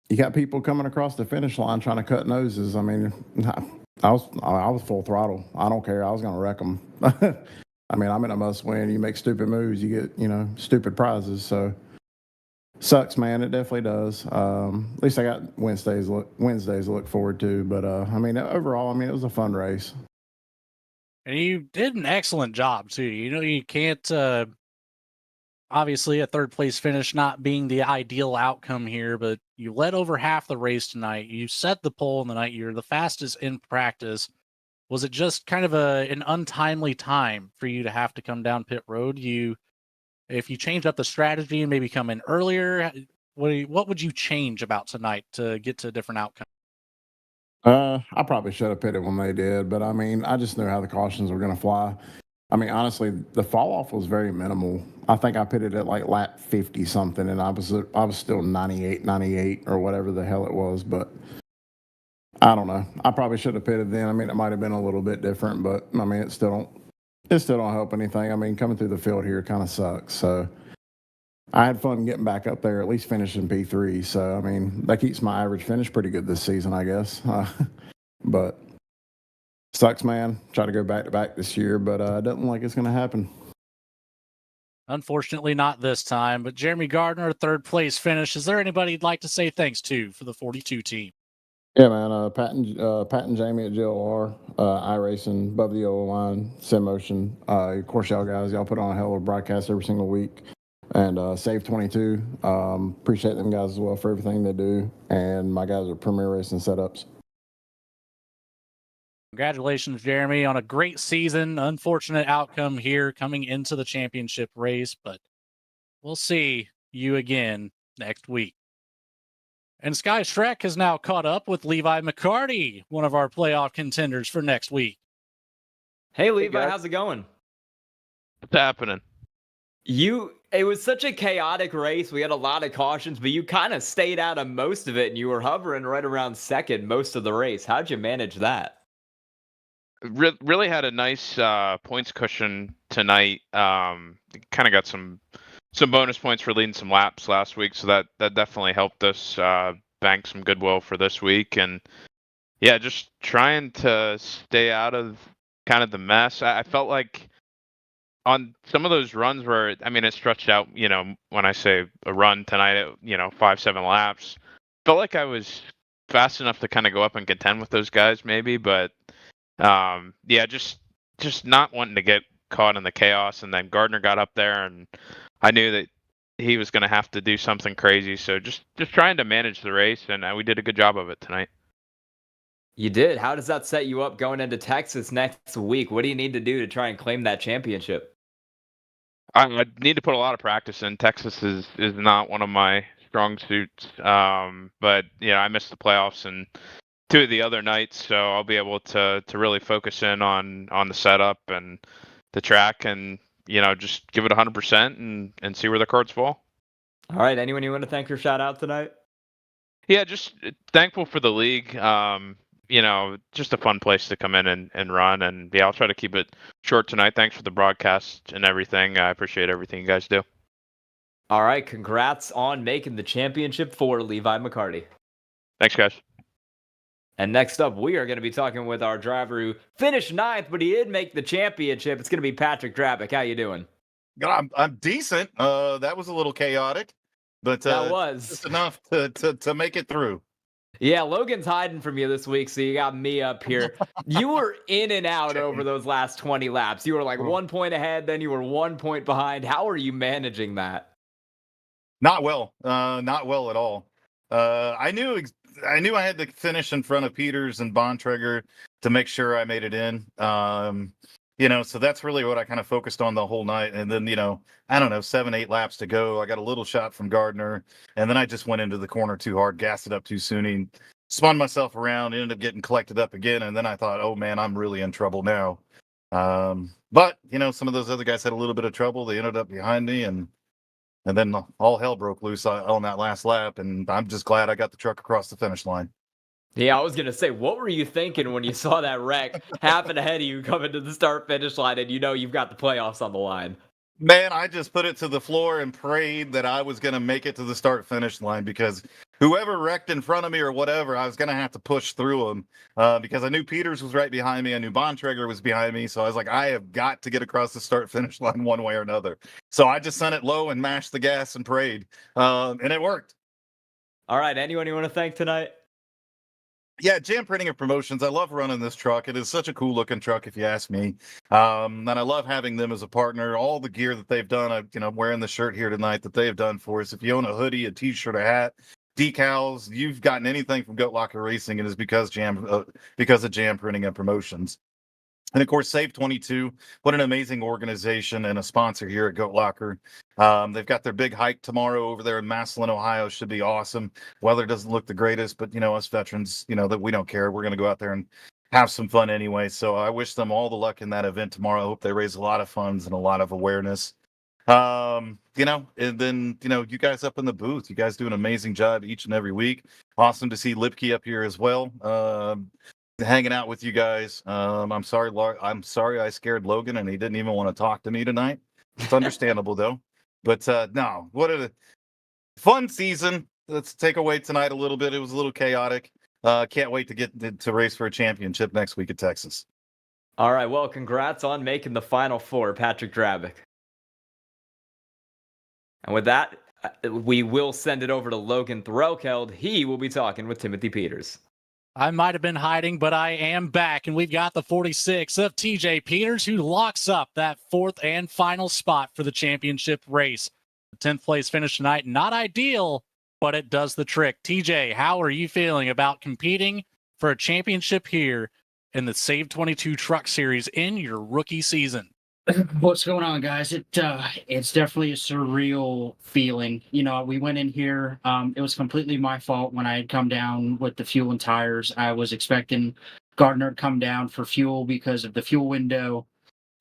you got people coming across the finish line trying to cut noses. I mean, I was full throttle. I don't care. I was going to wreck them. I mean, I'm in a must win. You make stupid moves, you get, stupid prizes. So sucks, man. It definitely does. At least I got Wednesdays to look forward to. But I mean, overall, I mean, it was a fun race. And you did an excellent job too. You can't obviously a third place finish not being the ideal outcome here, but you led over half the race tonight. You set the pole in the night. You're the fastest in practice. Was it just kind of an untimely time for you to have to come down pit road? If you changed up the strategy and maybe come in earlier, what would you change about tonight to get to a different outcome? I probably should have pitted when they did, but I mean, I just knew how the cautions were going to fly. I mean, honestly, the fall off was very minimal. I think I pitted at like lap 50 something, and I was still 98 or whatever the hell it was. But I don't know. I probably should have pitted then. I mean, it might have been a little bit different, but I mean, it still don't help anything. I mean, coming through the field here kind of sucks. So I had fun getting back up there, at least finishing P3. So I mean, that keeps my average finish pretty good this season, I guess. But sucks, man. Try to go back to back this year, but it doesn't look like it's going to happen. Unfortunately, not this time. But Jeremy Gardner, third place finish. Is there anybody you'd like to say thanks to for the 42 team? Yeah, man. Pat and Jamie at GLR, iRacing, Above the Yellow Line, Sim Motion. Of course, y'all guys, y'all put on a hell of a broadcast every single week. And SAVE22. Appreciate them guys as well for everything they do. And my guys are Premier Racing Setups. Congratulations, Jeremy, on a great season. Unfortunate outcome here coming into the championship race, but we'll see you again next week. And Sky Shrek has now caught up with Levi McCarty, one of our playoff contenders for next week. Hey, Levi, how's it going? What's happening? It was such a chaotic race. We had a lot of cautions, but you kind of stayed out of most of it, and you were hovering right around second most of the race. How'd you manage that? Really had a nice points cushion tonight. Kind of got some bonus points for leading some laps last week, so that definitely helped us bank some goodwill for this week. And yeah, just trying to stay out of kind of the mess. I felt like on some of those runs where, I mean, it stretched out, when I say a run tonight, 5-7 laps, felt like I was fast enough to kind of go up and contend with those guys maybe, but yeah, just not wanting to get caught in the chaos. And then Gardner got up there, and I knew that he was going to have to do something crazy. So just trying to manage the race, and we did a good job of it tonight. You did. How does that set you up going into Texas next week? What do you need to do to try and claim that championship? I need to put a lot of practice in. Texas is not one of my strong suits, but I missed the playoffs and 2 of the other nights, so I'll be able to really focus in on the setup and the track, and just give it 100% and see where the cards fall. All right, anyone you want to thank for shout out tonight? Yeah, just thankful for the league. Just a fun place to come in and run, and yeah, I'll try to keep it short tonight. Thanks for the broadcast and everything. I appreciate everything you guys do. All right, congrats on making the championship for Levi McCarty. Thanks, guys. And next up, we are going to be talking with our driver who finished 9th, but he did make the championship. It's going to be Patrick Drabick. How you doing? I'm decent. That was a little chaotic, but that was just enough to make it through. Yeah, Logan's hiding from you this week, so you got me up here. You were in and out over those last 20 laps. You were like 1 point ahead, then you were 1 point behind. How are you managing that? Not well. Not well at all. I knew I had to finish in front of Peters and Bontrager to make sure I made it in. So that's really what I kind of focused on the whole night. And then, I don't know, 7, 8 laps to go. I got a little shot from Gardner, and then I just went into the corner too hard, gassed it up too soon, and spun myself around, ended up getting collected up again. And then I thought, oh man, I'm really in trouble now. But some of those other guys had a little bit of trouble. They ended up behind me, and then all hell broke loose on that last lap. And I'm just glad I got the truck across the finish line. Yeah, I was going to say, what were you thinking when you saw that wreck happen ahead of you coming to the start-finish line and you've got the playoffs on the line? Man, I just put it to the floor and prayed that I was going to make it to the start-finish line, because whoever wrecked in front of me or whatever, I was going to have to push through them, because I knew Peters was right behind me. I knew Bontrager was behind me. So I was like, I have got to get across the start-finish line one way or another. So I just sent it low and mashed the gas and prayed, and it worked. All right, anyone you want to thank tonight? Yeah, Jam Printing and Promotions. I love running this truck. It is such a cool looking truck, if you ask me. And I love having them as a partner. All the gear that they've done, I'm wearing the shirt here tonight that they have done for us. If you own a hoodie, a t-shirt, a hat, decals, you've gotten anything from Goat Locker Racing, it is because of Jam Printing and Promotions. And of course, SAVE22, what an amazing organization and a sponsor here at Goat Locker. They've got their big hike tomorrow over there in Massillon, Ohio. Should be awesome. Weather doesn't look the greatest, but us veterans, that we don't care. We're going to go out there and have some fun anyway. So I wish them all the luck in that event tomorrow. I hope they raise a lot of funds and a lot of awareness. And then, you guys up in the booth, you guys do an amazing job each and every week. Awesome to see Lipke up here as well. Hanging out with you guys. I'm sorry I scared Logan and he didn't even want to talk to me tonight. It's understandable though. But no, what a fun season. Let's take away tonight a little bit. It was a little chaotic. Can't wait to get to race for a championship next week at Texas. All right, well, congrats on making the Final Four, Patrick Drabick. And with that, we will send it over to Logan Threlkeld. He will be talking with Timothy Peters. I might have been hiding, but I am back, and we've got the 46 of TJ Peters, who locks up that fourth and final spot for the championship race. The 10th place finish tonight, not ideal, but it does the trick. TJ, how are you feeling about competing for a championship here in the SAVE22 Truck Series in your rookie season? What's going on, guys? It's definitely a surreal feeling. We went in here. It was completely my fault when I had come down with the fuel and tires. I was expecting Gardner to come down for fuel because of the fuel window,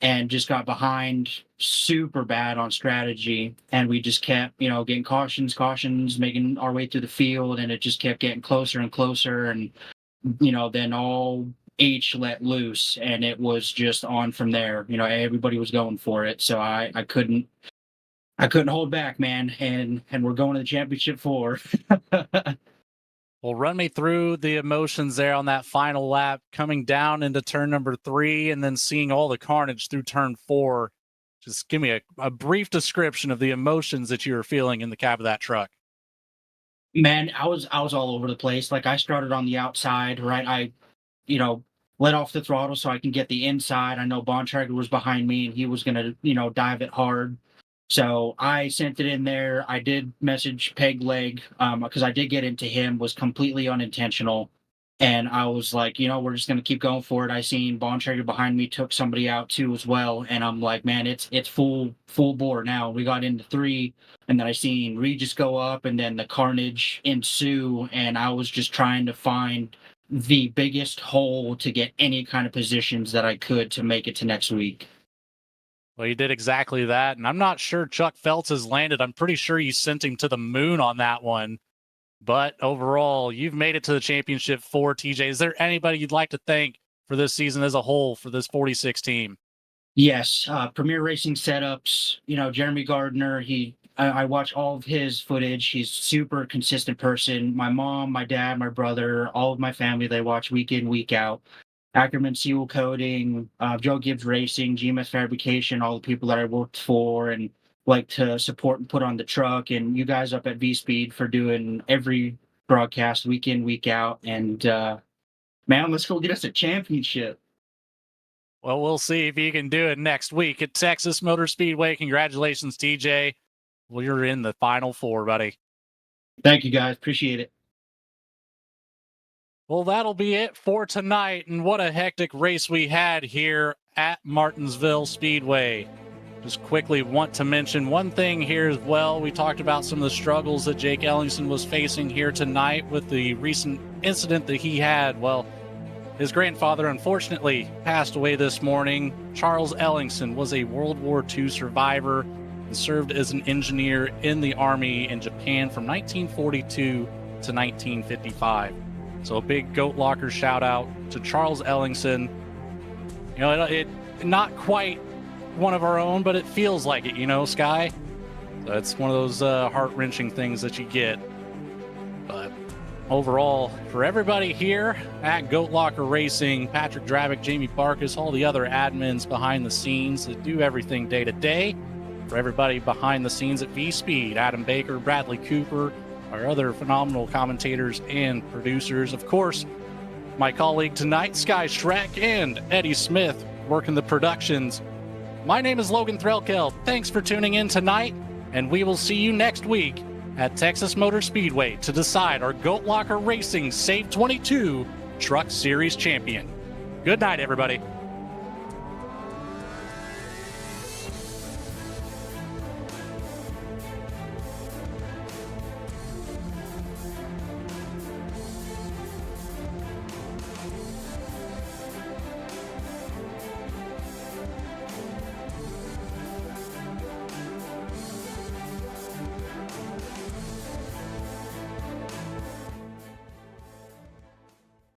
and just got behind super bad on strategy. And we just kept, getting cautions, making our way through the field, and it just kept getting closer and closer. And then all H let loose, and it was just on from there. Everybody was going for it, so I couldn't hold back, man. And we're going to the championship 4. Well, run me through the emotions there on that final lap, coming down into turn number 3 and then seeing all the carnage through turn 4. Just give me a brief description of the emotions that you were feeling in the cab of that truck. Man, I was all over the place. Like, I started on the outside, right? I let off the throttle so I can get the inside. I know Bontrager was behind me and he was going to, dive it hard. So I sent it in there. I did message Peg Leg because I did get into him, was completely unintentional. And I was like, we're just going to keep going for it. I seen Bontrager behind me took somebody out too as well. And I'm like, man, it's full bore now. We got into 3 and then I seen Regis go up and then the carnage ensue. And I was just trying to find the biggest hole to get any kind of positions that I could to make it to next week. Well, you did exactly that, and I'm not sure Chuck Feltz has landed. I'm pretty sure you sent him to the moon on that one. But overall, you've made it to the championship 4, TJ. Is there anybody you'd like to thank for this season as a whole for this 46 team? Yes, Premier Racing Setups, Jeremy Gardner, I watch all of his footage. He's a super consistent person. My mom, my dad, my brother, all of my family, they watch week in, week out. Ackerman Seal Coating, Joe Gibbs Racing, GMS Fabrication, all the people that I worked for and like to support and put on the truck, and you guys up at V-Speed for doing every broadcast week in, week out. And man, let's go get us a championship. Well, we'll see if you can do it next week at Texas Motor Speedway. Congratulations, TJ. Well, you're in the Final Four, buddy. Thank you, guys. Appreciate it. Well, that'll be it for tonight, and what a hectic race we had here at Martinsville Speedway. Just quickly want to mention one thing here as well. We talked about some of the struggles that Jake Ellingson was facing here tonight with the recent incident that he had. Well, his grandfather unfortunately passed away this morning. Charles Ellingson was a World War II survivor and served as an engineer in the Army in Japan from 1942 to 1955. So a big Goat Locker shout out to Charles Ellingson. You know, it not quite one of our own, but it feels like it, you know, Sky. So it's one of those heart-wrenching things that you get. But overall, for everybody here at Goat Locker Racing, Patrick Dravick, Jamie Barkus, all the other admins behind the scenes that do everything day to day, for everybody behind the scenes at V-Speed, Adam Baker, Bradley Cooper, our other phenomenal commentators and producers. Of course, my colleague tonight, Sky Shrek, and Eddie Smith, working the productions. My name is Logan Threlkel. Thanks for tuning in tonight, and we will see you next week at Texas Motor Speedway to decide our Goat Locker Racing SAVE22 Truck Series champion. Good night, everybody.